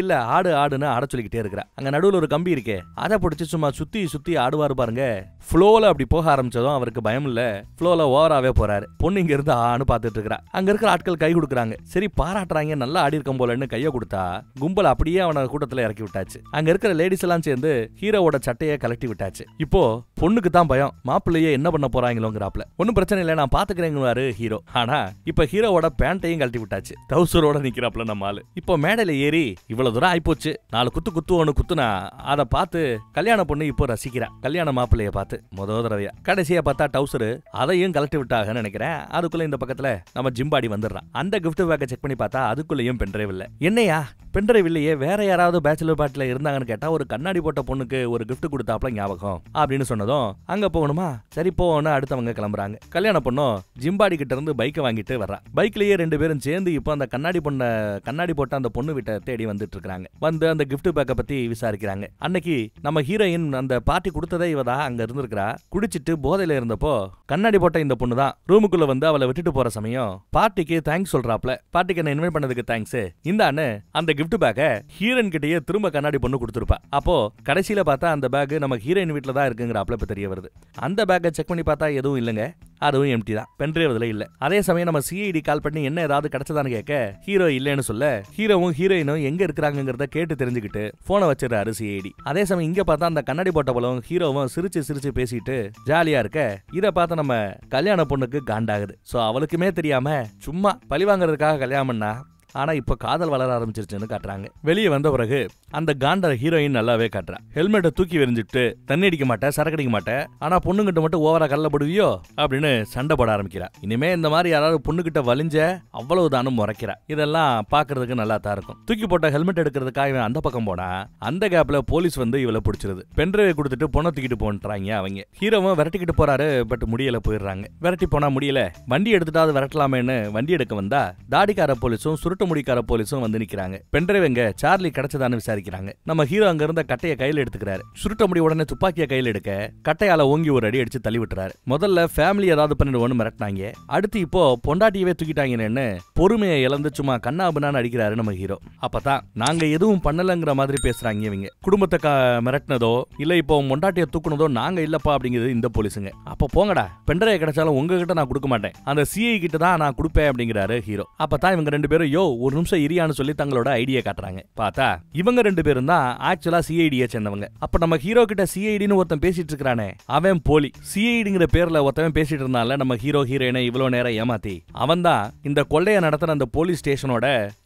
இல்ல ஆடு ஆடுன்னு ஆட சொல்லிக்கிட்டே இருக்கிறா. அங்க நடுவுல ஒரு கம்பி இருக்கே, அதை பிடிச்சி சும்மா சுத்தி சுத்தி ஆடுவாரு பாருங்க. ஃப்ளோல அப்படி போக ஆரம்பிச்சதும் அவருக்கு பயம் இல்ல, ஃப்ளோல ஓவராவே போறாரு. பொண்ணு இங்க இருந்து ஆன்னு பாத்துட்டு இருக்கிறா. அங்க இருக்கிற ஆட்கள் கை கொடுக்குறாங்க. சரி பாராட்டுறாங்க, நல்லா ஆடி இருக்கும் போலன்னு கைய கொடுத்தா கும்பல் அப்படியே அவனை கூட்டத்துல இறக்கி விட்டாச்சு. அங்க இருக்கிற லேடிஸ் எல்லாம் சேர்ந்து ஹீரோவோட சட்டையை கலட்டி விட்டாச்சு. இப்போ பொண்ணுக்கு தான் பயம், மாப்பிள்ளையே என்ன பண்ண போறாங்களோங்கிறாப்ல. ஒன்னும் பிரச்சனை இல்ல நான் பாத்துக்கிறேங்கிறாரு ஹீரோ. ஆனா இப்ப ஹீரோவோட பேண்டையும் கழட்டி விட்டாச்சு. டவுசரோட நிக்கிறாப்ல நம்ம ஆளு. இப்போ மேடையில ஏறி இவ்வளவு தூரம் ஆயிப்போச்சு, 4 குத்துவனு குத்துனா அதை பார்த்து கல்யாண பொண்ணு இப்போ ரசிக்கிறா. கல்யாண மாப்பிள்ளைய பார்த்து முதல் தடவையா. கடைசியா பார்த்தா டவுசரு அதையும் கழட்டி விட்டாங்கன்னு நினைக்கிறேன். அதுக்குள்ள இந்த பக்கத்துல நம்ம ஜிம்பாடி வந்துடுறான். அந்த கிஃப்ட் பேக்கை செக் பண்ணி பார்த்தா அதுக்குள்ளேயும் பென்ட்ரைவ் இல்ல. என்னையா பென்ட்ரைவ் இல்லையே, வேற யாராவது பேச்சுலர் பார்ட்டில இருந்தாங்கன்னு கேட்டா ஒரு கண்ணாடி போட்ட பொண்ணுக்கு ஒரு கிஃப்ட் கொடுத்தாப்ல ஞாபகம் அப்படின்னு சொன்னதும் அங்க போகணுமா, சரி போன்னு அடுத்தவங்க கிளம்புறாங்க. கல்யாண பொண்ணும் ஜிம்பாடி கிட்ட இருந்து பைக்கை வாங்கிட்டு வர்றா. பைக்லயே 2 பேரும் சேர்ந்து இப்போ அந்த கண்ணாடி போட்ட அந்த பொண்ணு வீட்டை தேடி வந்துட்டு இருக்காங்க. வந்து அந்த கிஃப்ட் பேக்கை பத்தி விசாரிக்கிறாங்க. அன்னைக்கு நம்ம ஹீரோயின் அந்த பார்ட்டி கொடுத்ததே இவதான் அங்க இருந்திருக்கிறா. குடிச்சிட்டு போதையில இருந்தப்போ கண்ணாடி போட்ட இந்த பொண்ணு தான் ரூமுக்குள்ள வந்து அவளை விட்டுட்டு போற சமயம் பார்ட்டிக்கு தேங்க்ஸ் சொல்றாப்ல. பார்ட்டிக்கு என்ன இன்வைட் பண்ணதுக்கு தேங்க்ஸ் இந்தான்னு அந்த கிஃப்ட் பேக்கை ஹீரோயின் கிட்டயே திரும்ப கண்ணாடி பொண்ணு கொடுத்துருப்பா. அப்போ கடைசியில பார்த்தா அந்த பேக் நம்ம ஹீரோயின் வீட்டுல தான் இருக்குங்கிறாப்ல இப்ப தெரிய வருது. அந்த பேக்கை செக் பண்ணி பார்த்தா எதுவும் இல்லைங்க, அதுவும் எம்டி தான், பென்ட்ரைவ் அதுல இல்ல. அதே சமயம் நம்ம சிஐடி கால் பண்ணி என்ன ஏதாவது கிடைச்சதான்னு கேட்க ஹீரோ இல்லன்னு சொல்ல ஹீரோவும் ஹீரோயினும் எங்க இருக்காங்கிறத கேட்டு தெரிஞ்சுக்கிட்டு போனை வச்சிடறாரு சிஐடி. அதே சமயம் இங்க பார்த்தா அந்த கண்ணாடி போட்ட போலும் ஹீரோவும் சிரிச்சு சிரிச்சு பேசிட்டு ஜாலியா இருக்க இத பார்த்த நம்ம கல்யாண பொண்ணுக்கு காண்டாகுது. சோ அவளுக்குமே தெரியாம சும்மா பழி வாங்குறதுக்காக கல்யாணம் பண்ணா, ஆனா இப்ப காதல் வளர ஆரம்பிச்சிருச்சுன்னு காட்டுறாங்க. வெளியே வந்த பிறகு அந்த காண்டர் ஹீரோயின் நல்லாவே காட்டுறா. ஹெல்மெட்டை தூக்கி வெறிஞ்சிட்டு தண்ணி அடிக்க மாட்டேன், சரக்கு அடிக்க மாட்டேன், ஆனா பொண்ணுகிட்ட மட்டும் ஓவரா கல்லப்படுவியோ அப்படின்னு சண்டை போட ஆரம்பிக்கிறா. இனிமே இந்த மாதிரி யாராவது பொண்ணுகிட்ட வலிஞ்ச அவ்வளவுதானும் முறைக்கிறா. இதெல்லாம் பாக்குறதுக்கு நல்லா தான் இருக்கும். தூக்கி போட்ட ஹெல்மெட் எடுக்கிறதுக்காக இவன் அந்த பக்கம் போனா அந்த கேப்ல போலீஸ் வந்து இவளை பிடிச்சிருது. பென்ட்ரைவை கொடுத்துட்டு பொண்ணை தூக்கிட்டு போன்றாங்க அவங்க. ஹீரோவும் விரட்டிக்கிட்டு போறாரு, பட் முடியல, போயிடுறாங்க. விரட்டி போனா முடியல, வண்டி எடுத்துட்டாவது விரட்டலாமேன்னு வண்டி எடுக்க வந்தா தாடிக்கார போலீஸும் சுருட்டு முடிக்கார போலீஸும் வந்து நிக்கிறாங்க. பென்ட்ரைவ் எங்க சார்லி கிடைச்சதான்னு விசாரிக்கிறாங்க. நம்ம ஹீரோ அங்க இருந்த கட்டைய கையில எடுத்துக்கிறாரு. சுருட்ட முடி உடனே துப்பாக்கிய கையில எடுக்க கட்டையால ஓங்கி ஒரு அடி அடிச்சு தள்ளி விட்டுறாரு. முதல்ல ஃபேமிலி ஏதாவது பண்ணிடுவோன்னு மிரட்டினாங்க, அடுத்து இப்போ பொண்டாட்டியவே தூக்கிட்டாங்கன்னு பொறுமையை இழந்து சும்மா கண்ணாபுண்ணான்னு அடிக்கிறாரு நம்ம ஹீரோ. அப்பதான் நாங்க எதுவும் பண்ணலங்கிற மாதிரி பேசுறாங்க இவங்க. குடும்பத்தை மிரட்டினதோ இல்ல இப்போ பொண்டாட்டியை தூக்குனதோ நாங்க இல்லப்பா அப்படிங்கிறது இந்த போலீஸுங்க. அப்ப போங்கடா, பென்ட்ரைவ் கிடைச்சாலும் உங்ககிட்ட நான் கொடுக்க மாட்டேன், அந்த சிஐ கிட்ட தான் நான் கொடுப்பேன் அப்படிங்கிறாரு ஹீரோ. அப்பதான் இவங்க ரெண்டு பேரும் யோ ஒரு நிமிஷம் இரியான்னு சொல்லி தங்களோட ஐடியா காட்டுறாங்க. பார்த்தா இவங்க ரெண்டு பேரும் தான் ஆக்சுவலா சிஐடியை சேர்ந்தவங்க. அப்ப நம்ம ஹீரோ கிட்ட சிஐடின்னு ஒருத்தன் பேசிட்டு இருக்கானே அவன் போலி. சிஐடிங்கிற பேர்ல ஒருத்தன் பேசிட்டு இருந்தால நம்ம ஹீரோ ஹீரோயினை இவ்வளவு நேரம் ஏமாத்தி அவன் தான் இந்த கொள்ளைய நடத்துற அந்த போலீஸ் ஸ்டேஷனோட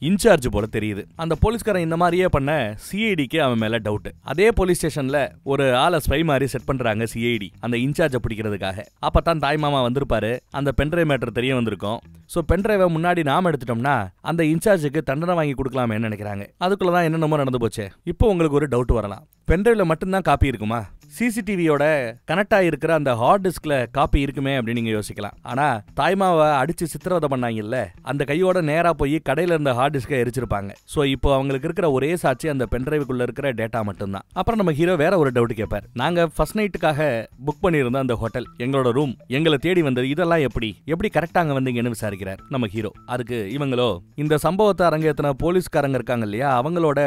இன்சார்ஜ் போல தெரியுது. அந்த போலீஸ்காரன் இந்த மாதிரியே பண்ண சிஐடிக்கு அவன் மேல டவுட். அதே போலீஸ் ஸ்டேஷன்ல ஒரு ஆளை ஸ்பை மாதிரி செட் பண்றாங்க சிஐடி அந்த இன்சார்ஜை பிடிக்கிறதுக்காக. அப்பதான் தாய் மாமா வந்திருப்பாரு, அந்த பென்ட்ரைவ் மேட்டர் தெரிய வந்திருக்கும். சோ பென்ட்ரைவை முன்னாடி நாம எடுத்துட்டோம்னா அந்த இன்சார்ஜுக்கு தண்டனை வாங்கி கொடுக்கலாமே நினைக்கிறாங்க. அதுக்குள்ளதான் என்னென்னமோ நடந்து போச்சு. இப்போ உங்களுக்கு ஒரு டவுட் வரலாம், பென்ட்ரைவ்ல மட்டும்தான் காப்பி இருக்குமா? சிசிடிவியோட கனெக்ட் ஆகிருக்கிற அந்த ஹார்ட் டிஸ்க்ல காப்பி இருக்குமே அப்படின்னு நீங்க யோசிக்கலாம். ஆனா தாய்மாவை அடிச்சு சித்திரவதை பண்ணாங்கல்ல, அந்த கையோட நேரா போய் கடையில இருந்த ஹார்ட் டிஸ்கை எரிச்சிருப்பாங்க. சோ இப்போ அவங்களுக்கு இருக்கிற ஒரே சாட்சி அந்த பென்ட்ரைவுக்குள்ள இருக்கிற டேட்டா மட்டும்தான். அப்புறம் நம்ம ஹீரோ வேற ஒரு டவுட் கேட்பார். நாங்க ஃபர்ஸ்ட் நைட்டுக்காக புக் பண்ணியிருந்த அந்த ஹோட்டல், எங்களோட ரூம், எங்களை தேடி வந்தது, இதெல்லாம் எப்படி கரெக்டா அங்க வந்தீங்கன்னு விசாரிக்கிறார் நம்ம ஹீரோ. அதுக்கு இவங்களோ இந்த சம்பவத்தை அரங்கேற்றின போலீஸ்காரங்க இருக்காங்க இல்லையா, அவங்களோட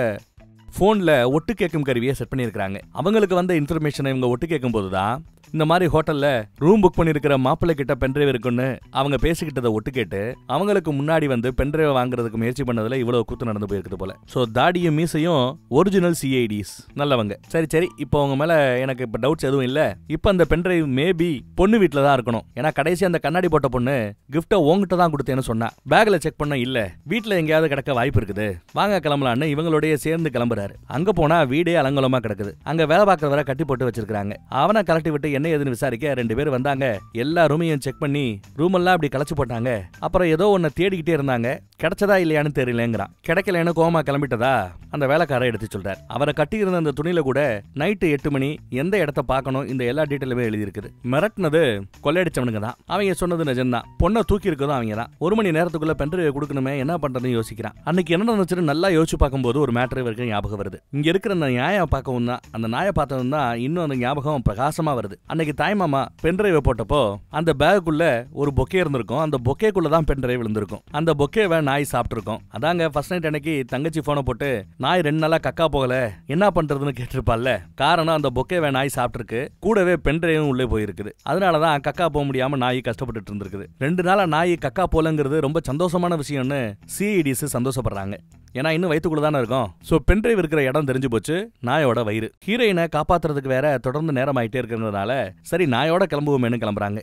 போன்ல ஒட்டு கேட்கும் கருவியை செட் பண்ணியிருக்காங்க. அவங்களுக்கு வந்த இன்ஃபர்மேஷனை இவங்க ஒட்டு கேட்கும் போதுதான் இந்த மாதிரி ஹோட்டல்ல ரூம் புக் பண்ணிருக்கிற மாப்பிள்ளை கிட்ட பென்ட்ரைவ் இருக்குன்னு அவங்க பேசிக்கிட்டதை ஒட்டு கேட்டு அவங்களுக்கு முன்னாடி வந்து பென்ட்ரைவ் வாங்குறதுக்கு முயற்சி பண்ணதுல இவ்வளவு கூத்து நடந்து போயிருக்குது போல. சோ தாடியும் மீசையும் ஒரிஜினல் சிஐடிஸ் நல்லவங்க. சரி இப்போ அவங்க மேல எனக்கு இப்ப டவுட்ஸ் எதுவும் இல்ல. இப்ப அந்த பென்ட்ரைவ் மேபி பொண்ணு வீட்டுல தான் இருக்கணும். ஏன்னா கடைசி அந்த கண்ணாடி போட்ட பொண்ணு கிஃப்ட உங்ககிட்ட தான் கொடுத்தேன்னு சொன்னா. பேக்ல செக் பண்ண இல்ல, வீட்டுல எங்கேயாவது கிடக்க வாய்ப்பு இருக்குது, வாங்க கிளம்பலான்னு இவங்களோடய சேர்ந்து கிளம்புறாரு. அங்க போனா வீடே அலங்கோலமா கிடக்குது. அங்க வேலை பார்க்கறவரை கட்டி போட்டு வச்சிருக்காங்க. அவனை கலட்டி விட்டு என்ன ஏதுன்னு விசாரிக்க ரெண்டு பேர் வந்தாங்க. எல்லா ரூமையும் செக் பண்ணி ரூம் எல்லாம் அப்படி கலைச்சு போட்டாங்க. அப்புறம் ஏதோ ஒன்னு தேடிக்கிட்டே இருந்தாங்க, கிடைச்சதா இல்லையான்னு தெரியலங்கிறான். கிடைக்கலன்னு கோமா கிளம்பிட்டதா அந்த வேலைக்காரரை எடுத்து சொல்றார். அவரை கட்டி இருந்த அந்த துணியில கூட நைட்டு 8 மணி எந்த இடத்த பார்க்கணும் இந்த எல்லா டீட்டெயிலுமே எழுதி இருக்குது. மிரட்டினது கொள்ளையடிச்சவனுங்க தான், அவங்க சொன்னது நிஜம்தான், பொண்ணை தூக்கி இருக்கதும் அவங்க தான். 1 மணி நேரத்துக்குள்ள பென்ட்ரைவ் கொடுக்கணுமே, என்ன பண்றதுன்னு யோசிக்கிறான். அன்னைக்கு என்ன நடந்துச்சுன்னு நல்லா யோசிச்சு பார்க்கும்போது ஒரு மேட்டர் இவருக்கு ஞாபகம் வருது. இங்க இருக்கிற அந்த நியாய பார்க்கவும் தான், அந்த நாயை பார்த்ததும் தான் இன்னும் அந்த ஞாபகம் பிரகாசமா வருது. அன்னைக்கு தாய்மாமா பென்ட்ரைவ் போட்டப்போ அந்த பேக்குள்ள ஒரு பொக்கே இருந்திருக்கும். அந்த பொக்கேக்குள்ள தான் பென்ட்ரைவ் விழுந்திருக்கும். அந்த பொக்கேவை நாய் சாப்பிட்டுருக்கும். அதாங்க ஃபர்ஸ்ட் நைட் அன்னைக்கு தங்கச்சி போனை போட்டு நாய் 2 நாளா கக்கா போகல என்ன பண்றதுன்னு கேட்டிருப்பால. காரணம் அந்த பொக்கேவை நாய் சாப்பிட்டுருக்கு, கூடவே பென்ட்ரைவும் உள்ளே போயிருக்குது. அதனாலதான் கக்கா போக முடியாம நாய் கஷ்டப்பட்டு இருந்திருக்குது. 2 நாளா நாய் கக்கா போலங்கிறது ரொம்ப சந்தோஷமான விஷயம்னு சிஐடிஸ் சந்தோஷப்படுறாங்க. ஏன்னா இன்னும் வயிற்றுக்குள்ள தானே இருக்கும். சோ பென்ட்ரைவ் இருக்கிற இடம் தெரிஞ்சு போச்சு, நாயோட வயிறு. ஹீரோயினை காப்பாத்துறதுக்கு வேற தொடர்ந்து நேரம் ஆயிட்டே இருக்கிறதுனால சரி நாயோட கிளம்புவோமேனு கிளம்புறாங்க.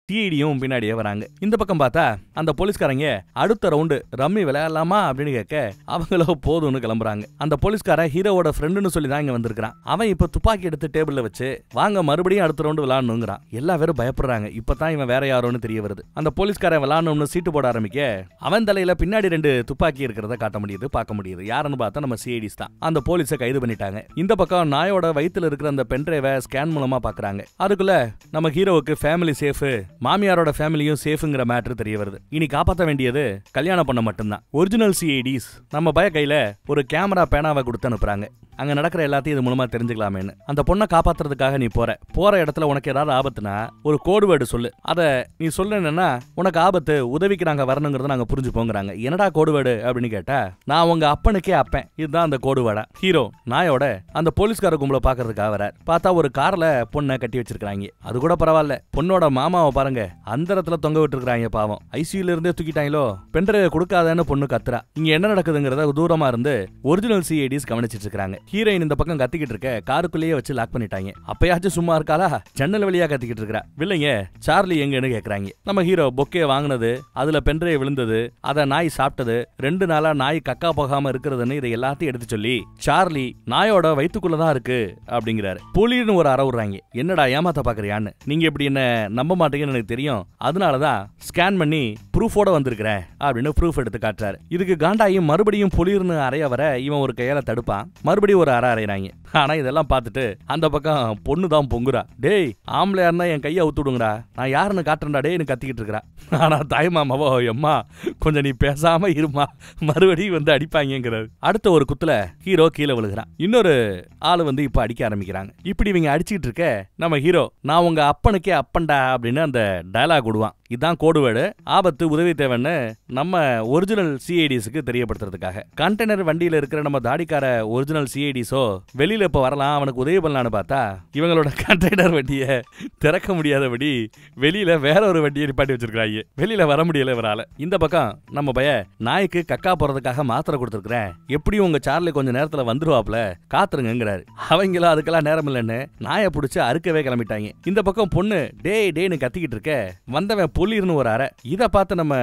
சிஐடியும் பின்னாடியே வராங்க. இந்த பக்கம் பார்த்தா அந்த போலீஸ்காரங்க அடுத்த ரவுண்டு ரம்மி விளையாடலாமா அப்படின்னு கேட்க அவங்களோ போதும்னு கிளம்புறாங்க. அந்த போலீஸ்காரன் ஹீரோவோட ஃப்ரெண்டுன்னு சொல்லி தான் இங்க வந்திருக்கான். அவன் இப்ப துப்பாக்கி எடுத்து டேபிள்ல வச்சு வாங்க மறுபடியும் அடுத்த ரவுண்டு விளையாடணுங்கிறான். எல்லா பேரும் பயப்படுறாங்க. இப்பதான் இவன் வேற யாரோன்னு தெரிய வருது. அந்த போலீஸ்காரன் விளையாடணும்னு சீட்டு போட ஆரம்பிக்க அவன் தலையில பின்னாடி 2 துப்பாக்கி இருக்கிறத காட்ட முடியுது, பார்க்க முடியுது. யாருன்னு பார்த்தா நம்ம சிஐடிஸ் தான். அந்த போலீஸை கைது பண்ணிட்டாங்க. இந்த பக்கம் நாயோட வயித்துல இருக்கிற அந்த பென்ட்ரைவை ஸ்கேன் மூலமா பாக்குறாங்க. அதுக்குள்ள நம்ம ஹீரோவுக்கு ஃபேமிலி சேஃப், மாமியாரோட ஃபேமிலியும் சேஃப்ங்கிற மேட்டர் தெரிய வருது. இனி காப்பாற்ற வேண்டியது கல்யாணம் பண்ண மட்டும்தான். ஒரிஜினல் சிஐடிஸ் நம்ம பய கையில ஒரு கேமரா பேனாவை கொடுத்து அனுப்புறாங்க. அங்க நடக்கிற எல்லாத்தையும் இது மூலமா தெரிஞ்சுக்கலாமேன்னு. அந்த பொண்ணை காப்பாத்துறதுக்காக நீ போற இடத்துல உனக்கு ஏதாவது ஆபத்துனா ஒரு கோடு வேர்டு சொல்லு. அத நீ சொல்லணும்னா உனக்கு ஆபத்து, உதவிக்கு நாங்க வரணுங்கிறத நாங்க புரிஞ்சுப்போங்கிறாங்க. என்னடா கோடு வேர்டு அப்படின்னு கேட்டா, நான் உங்க அப்பனுக்கே அப்பேன், இதுதான் அந்த கோடு வேர்டா. ஹீரோ நாயோட அந்த போலீஸ்கார கும்பல பாக்குறதுக்காக வர பார்த்தா ஒரு கார்ல பொண்ணை கட்டி வச்சிருக்காங்க. அது கூட பரவாயில்ல, பொண்ணோட மாமாவை பாருங்க அந்த இடத்துல தொங்க விட்டு இருக்காங்க. பாவம், ஐசியூல இருந்தே தூக்கிட்டாங்களோ. பென்ட்ரைவ் கொடுக்காதன்னு பொண்ணு கத்துறா. இங்க என்ன நடக்குதுங்கிறத தூரமா இருந்து ஒரிஜினல் சிஐடிஸ் கவனிச்சிட்டு இருக்காங்க. ஹீரோயின் இந்த பக்கம் கத்திக்கிட்டு இருக்க காருக்குள்ளேயே வச்சு லாக் பண்ணிட்டாங்க. அப்பயாச்சும் சும்மா இருக்காளா, ஜன்னல் வழியா கத்திக்கிட்டு இருக்கா. வில்லைங்க சார்லி எங்கன்னு கேக்குறாங்க. நம்ம ஹீரோ பொக்கே வாங்கினது, அதுல பென்ட்ரைவ் விழுந்தது, அத நாய் சாப்பிட்டது, 2 நாளா நாய் கக்கா போகாம இருக்கிறதுன்னு இதை எல்லாத்தையும் எடுத்து சொல்லி சார்லி நாயோட வயித்துக்குள்ளதான் இருக்கு அப்படிங்கிறாரு. புலின்னு ஒரு அற விடுறாங்க. என்னடா ஏமாத்த பாக்குறியான்னு, நீங்க இப்படி என்ன நம்ப மாட்டீங்கன்னு எனக்கு தெரியும், அதனாலதான் ஸ்கேன் பண்ணி ப்ரூஃபோட வந்திருக்கிறேன் அப்படின்னு ப்ரூஃப் எடுத்து காட்டுறாரு. இதுக்கு காண்டாயும் மறுபடியும் புலிர்னு அறைய வர இவன் ஒரு கையால தடுப்பான், மறுபடியும் ஒரு அறை அறையிறாங்க. ஆனா இதெல்லாம் பார்த்துட்டு அந்த பக்கம் பொண்ணு தான் பொங்குறா. டேய் ஆம்பளையா இருந்தா என் கையை அவுத்து விடுங்கடா, நான் யாருன்னு காட்டுறா டேன்னு கத்திக்கிட்டு இருக்கிறா. ஆனா தாய்மாமாவோ எம்மா கொஞ்சம் நீ பேசாம இருமா, மறுபடியும் வந்து அடிப்பாங்கிறாரு. அடுத்த ஒரு குத்துல ஹீரோ கீழே விழுகிறான். இன்னொரு ஆளு வந்து இப்ப அடிக்க ஆரம்பிக்கிறாங்க. இப்படி இவங்க அடிச்சுக்கிட்டு இருக்க நம்ம ஹீரோ நான் உங்க அப்பனுக்கே அப்பன்டா அப்படின்னு அந்த டயலாக் விடுவான். இதுதான் கோடு வேர்டு. ஆபத்து, உதவி தேவைன்னு நம்ம ஒரிஜினல் சிஐடிஸ்க்கு தெரியப்படுத்துறதுக்காக. கண்டெய்னர் வண்டியில இருக்கிற நம்ம தாடிக்கார ஒரிஜினல் சிஐடிஸோ வெளியில இப்ப வரலாம், அவனுக்கு உதவி பண்ணலான்னு பார்த்தா இவங்களோட கண்டெய்னர் வண்டியை திறக்க முடியாதபடி வெளியில வேற ஒரு வண்டியை நிப்பாட்டி வச்சிருக்காங்க. வெளியில வர முடியல இவரால. இந்த பக்கம் நம்ம பய நாய்க்கு கக்கா போறதுக்காக மாத்திரை கொடுத்துருக்கிறேன், எப்படி உங்க சார்லி கொஞ்ச நேரத்துல வந்துருவாப்ல காத்துருங்கிறாரு. அவங்களும் அதுக்கெல்லாம் நேரம் இல்லைன்னு நாயை பிடிச்சு அறுக்கவே கிளம்பிட்டாங்க. இந்த பக்கம் பொண்ணு டேய் டேன்னு கத்திக்கிட்டு இருக்க வந்தவன் புலிர்னு ஒரு அறை. இத பார்த்து நம்ம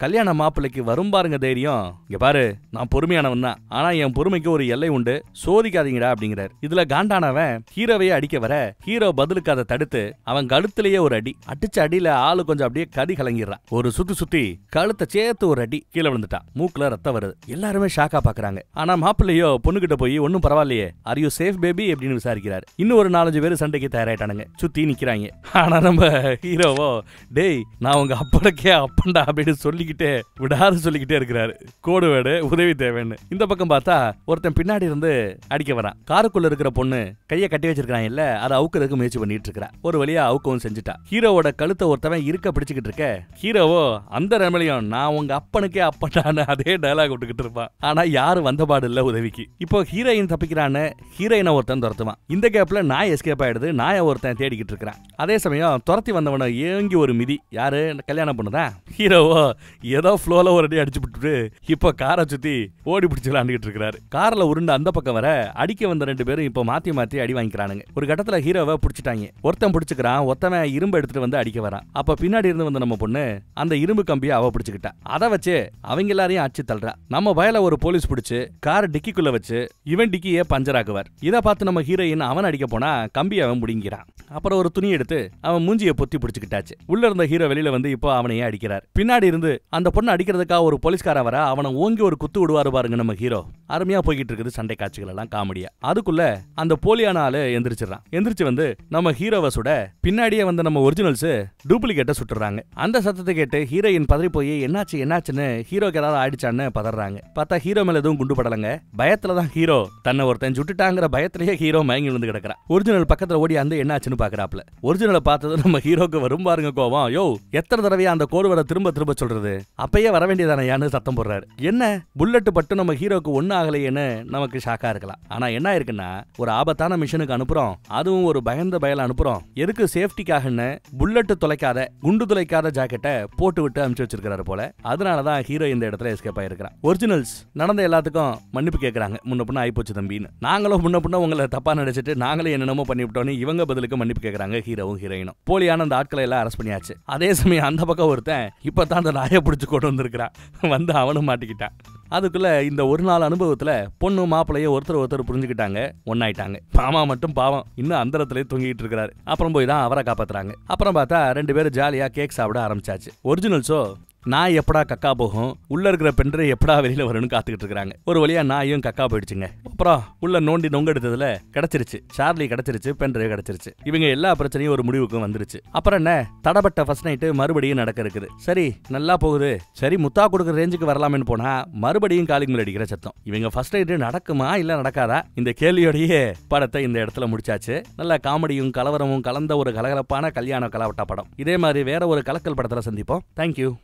கல்யாண மாப்பிள்ளைக்கு வரும் பாருங்க தைரியம். இங்க பாரு நான் பொறுமையானவன் தான், ஆனா என் பொறுமைக்கு ஒரு எல்லை உண்டு, சோதிக்காதீங்கடா அப்படிங்கிறார். இதுல காண்டானவன் ஹீரோவையே அடிக்க வர ஹீரோ பதிலுக்கு அதை தடுத்து அவன் கழுத்திலேயே ஒரு அடி அடிச்ச அடியில ஆளு கொஞ்சம் அப்படியே கதி கலங்கிடுறான். ஒரு சுத்தி கழுத்தை சேர்த்து ஒரு அடி கீழே விழுந்துட்டான். மூக்குல ரத்தம் வருது. எல்லாருமே ஷாக்கா பாக்குறாங்க. ஆனா மாப்பிள்ளையோ பொண்ணுகிட்ட போய் ஒன்னும் பரவாயில்லையே, ஆர் யூ சேஃப் பேபி அப்படின்னு விசாரிக்கிறாரு. இன்னும் ஒரு 4-5 பேர் சண்டைக்கு தயாராயிட்டானுங்க, சுத்தி நிக்கிறாங்க. ஆனா நம்ம ஹீரோவோ டேய் நான் உங்க அப்பனுக்கே அப்பண்டா அப்படின்னு சொல்லிக்கிட்டே விடாது சொல்லிக்கிட்டே இருக்கிறாரு. கோடு வேர்டு உதவி தேவைன்னு. இந்த பக்கம் பார்த்தா ஒருத்தன் பின்னாடி இருந்து அடிக்க வரான். காருக்குள்ள இருக்கிற பொண்ணு கையை கட்டி வச்சிருக்கான் இல்ல, அதை அவுக்கிறதுக்கு முயற்சி பண்ணிட்டு இருக்கா. ஒரு வழியா அவுக்கவும் செஞ்சுட்டா. ஹீரோவோட கழுத்தை ஒருத்தவன் இருக்க பிடிச்சுக்கிட்டு இருக்க ஹீரோவோ அந்த ரெமலியம் நான் உங்க அப்பனுக்கே அப்பண்டான்னு அதே டயலாக் விட்டுக்கிட்டு இருப்பான். ஆனா யாரும் வந்த பாடு இல்ல உதவிக்கு. இப்போ ஹீரோயின் தப்பிக்கிறான்னு ஹீரோயினை ஒருத்தன் துரத்துவான். இந்த கேப்ல நாய் எஸ்கேப் ஆயிடுது. நாயை ஒருத்தன் தேடிக்கிட்டு இருக்கிறான். அதே சமயம் துரத்தி வந்தவன ஏங்கி ஒரு மிதி. யாரு கல்யாணம் பண்ணுதான். ஹீரோவோ ஏதோ ஃப்ளோல ஒரு அடி அடிச்சு விட்டுட்டு இப்ப காரை சுத்தி ஓடி பிடிச்சு விளையாண்டுகிட்டு இருக்காரு. கார்ல உருண்டு அந்த பக்கம் வர அடிக்க வந்த 2 பேரும் இப்ப மாத்தி மாத்தி அடி வாங்கிக்கிறானுங்க. ஒரு கட்டத்துல ஹீரோவை பிடிச்சிட்டாங்க. ஒருத்தன் பிடிச்சுக்கிறான், ஒருத்தவன் இரும்பு எடுத்துட்டு வந்து அடிக்க வரான். அப்ப பின்னாடி இருந்து வந்த நம்ம பொண்ணு அந்த இரும்பு கம்பியை அவ பிடிச்சுக்கிட்டா. அதை வச்சு அவங்க எல்லாரையும் அடிச்சு தள்ளுறா. நம்ம வயல ஒரு போலீஸ் பிடிச்சு கார் டிக்கிக்குள்ள வச்சு இவன் டிக்கியே பஞ்சர் ஆக்குவார். இதை பார்த்து நம்ம ஹீரோயின் அவன் அடிக்க போனா கம்பி அவன் பிடிங்கிறான். அப்புறம் ஒரு துணி எடுத்து அவன் மூஞ்சியை பொத்தி பிடிச்சுக்கிட்டாச்சு. உள்ள இருந்த ஹீரோ வெளியில வந்து இப்போ அவனையே அடிக்கிறார். பின்னாடி இருந்து அந்த பொண்ணு அடிக்கிறதுக்காக ஒரு போலீஸ்கார வர அவனை ஓங்கி ஒரு குத்து விடுவாரு பாருங்க நம்ம ஹீரோ. அருமையா போய்கிட்டு இருக்குது சண்டை காட்சிகள் எல்லாம் காமெடியா. அதுக்குள்ள அந்த போலியான ஆளு எந்திரிச்சிடறான். எந்திரிச்சு வந்து நம்ம ஹீரோவை சுட பின்னாடியே வந்து நம்ம ஒரிஜினல்ஸ் டூப்ளிகேட்டை சுட்டுறாங்க. அந்த சத்தத்தை கேட்டு ஹீரோயின் பதறி போய் என்னாச்சுன்னு ஹீரோக்கு ஏதாவது ஆயிடுச்சான்னு பதறாங்க. பார்த்தா ஹீரோ மேல எதுவும் குண்டு படலங்க. பயத்துலதான் ஹீரோ தன்னை ஒருத்தன் சுட்டுட்டாங்கிற பயத்திலேயே ஹீரோ மயங்கி விழுந்து கிடக்குறான். ஒரிஜினல் பக்கத்துல ஓடி அந்த என்னாச்சுன்னு பாக்குறாப்ல. ஒரிஜினலை பார்த்தது நம்ம ஹீரோக்கு வரும் பாருங்க கோவம். யோ எத்தனை தடவையா அந்த கோடு வர திரும்ப சொல்றது, அப்பயே வர வேண்டியதானயான்னு சத்தம் போடுறாரு. என்ன புல்லட் பட்டு நம்ம ஹீரோக்கு ஒண்ணு ஆகலையேன்னு நமக்கு ஷாக்கா இருக்கலாம். ஆனா என்ன இருக்குன்னா ஒரு ஆபத்தான மிஷனுக்கு அனுப்புறோம், அதுவும் ஒரு பயந்த பயல அனுப்புறோம். எதுக்கு சேஃப்டிக்காகன்னு புல்லட் துளைக்காத குண்டு துளைக்காத ஜாக்கெட்டை போட்டு விட்டு அனுப்பிச்சு வச்சிருக்காரு போல. அதனாலதான் ஹீரோ இந்த இடத்துல எஸ்கேப் ஆயிருக்கான். ஒரிஜினல்ஸ் நடந்த எல்லாத்துக்கும் மன்னிப்பு கேட்கறாங்க. முன்ன பின்ன ஆயிப்போச்சு தம்பின்னு. நாங்களும் முன்ன பின்ன உங்களை தப்பா நினைச்சிட்டு நாங்களே என்னென்னமோ பண்ணிவிட்டோன்னு இவங்க பதிலுக்கு மன்னிப்பு கேட்கறாங்க. ஹீரோவும் ஹீரோயினும் போலியான அந்த ஆட்களை எல்லாம் அரெஸ்ட் பண்ணியாச்சு. அதே சமயம் அந்த பக்கம் ஒருத்தன் இப்பதான் அந்த நாயை பிடிச்சு கொண்டு வந்திருக்கிறான். வந்து அவனும் மாட்டிக்கிட்டான். அதுக்குள்ள இந்த ஒரு நாள் அனுபவத்துல பொண்ணு மாப்பிள்ளைய ஒருத்தர் புரிஞ்சுக்கிட்டாங்க, ஒன்னாயிட்டாங்க. மாமா மட்டும் பாவம் இன்னும் அந்தரத்திலே தூங்கிட்டு இருக்கிறாரு. அப்புறம் போய் தான் அவரை காப்பாத்துறாங்க. அப்புறம் பார்த்தா 2 பேரும் ஜாலியா கேக் சாப்பிட ஆரம்பிச்சாச்சு. ஒரிஜினல்ஸோ நாய் எப்படா கக்கா போகும், உள்ள இருக்கிற பென்ட்ரைவ் எப்படா வெளியில வரும்னு காத்துக்கிட்டு இருக்காங்க. ஒரு வழியா நாயும் கக்கா போயிடுச்சுங்க. அப்புறம் உள்ள நோண்டி நொங்க எடுத்ததுல கிடைச்சிருச்சு, சார்லி கிடைச்சிருச்சு, பென்ட்ரைவ் கிடைச்சிருச்சு. இவங்க எல்லா பிரச்சனையும் ஒரு முடிவுக்கு வந்துருச்சு. அப்புறம் என்ன, தடப்பட்ட ஃபர்ஸ்ட் நைட்டு மறுபடியும் நடக்க இருக்குது. சரி நல்லா போகுது, சரி முத்தா கொடுக்குற ரேஞ்சுக்கு வரலாம்னு போனா மறுபடியும் காலிங் பெல் அடிக்கிற சத்தம். இவங்க ஃபர்ஸ்ட் நைட்டு நடக்குமா இல்ல நடக்காதா, இந்த கேள்வியோடையே படத்தை இந்த இடத்துல முடிச்சாச்சு. நல்ல காமெடியும் கலவரமும் கலந்த ஒரு கலகலப்பான கல்யாண கலாவட்ட படம். இதே மாதிரி வேற ஒரு கலக்கல் படத்துல சந்திப்போம். தேங்க்யூ.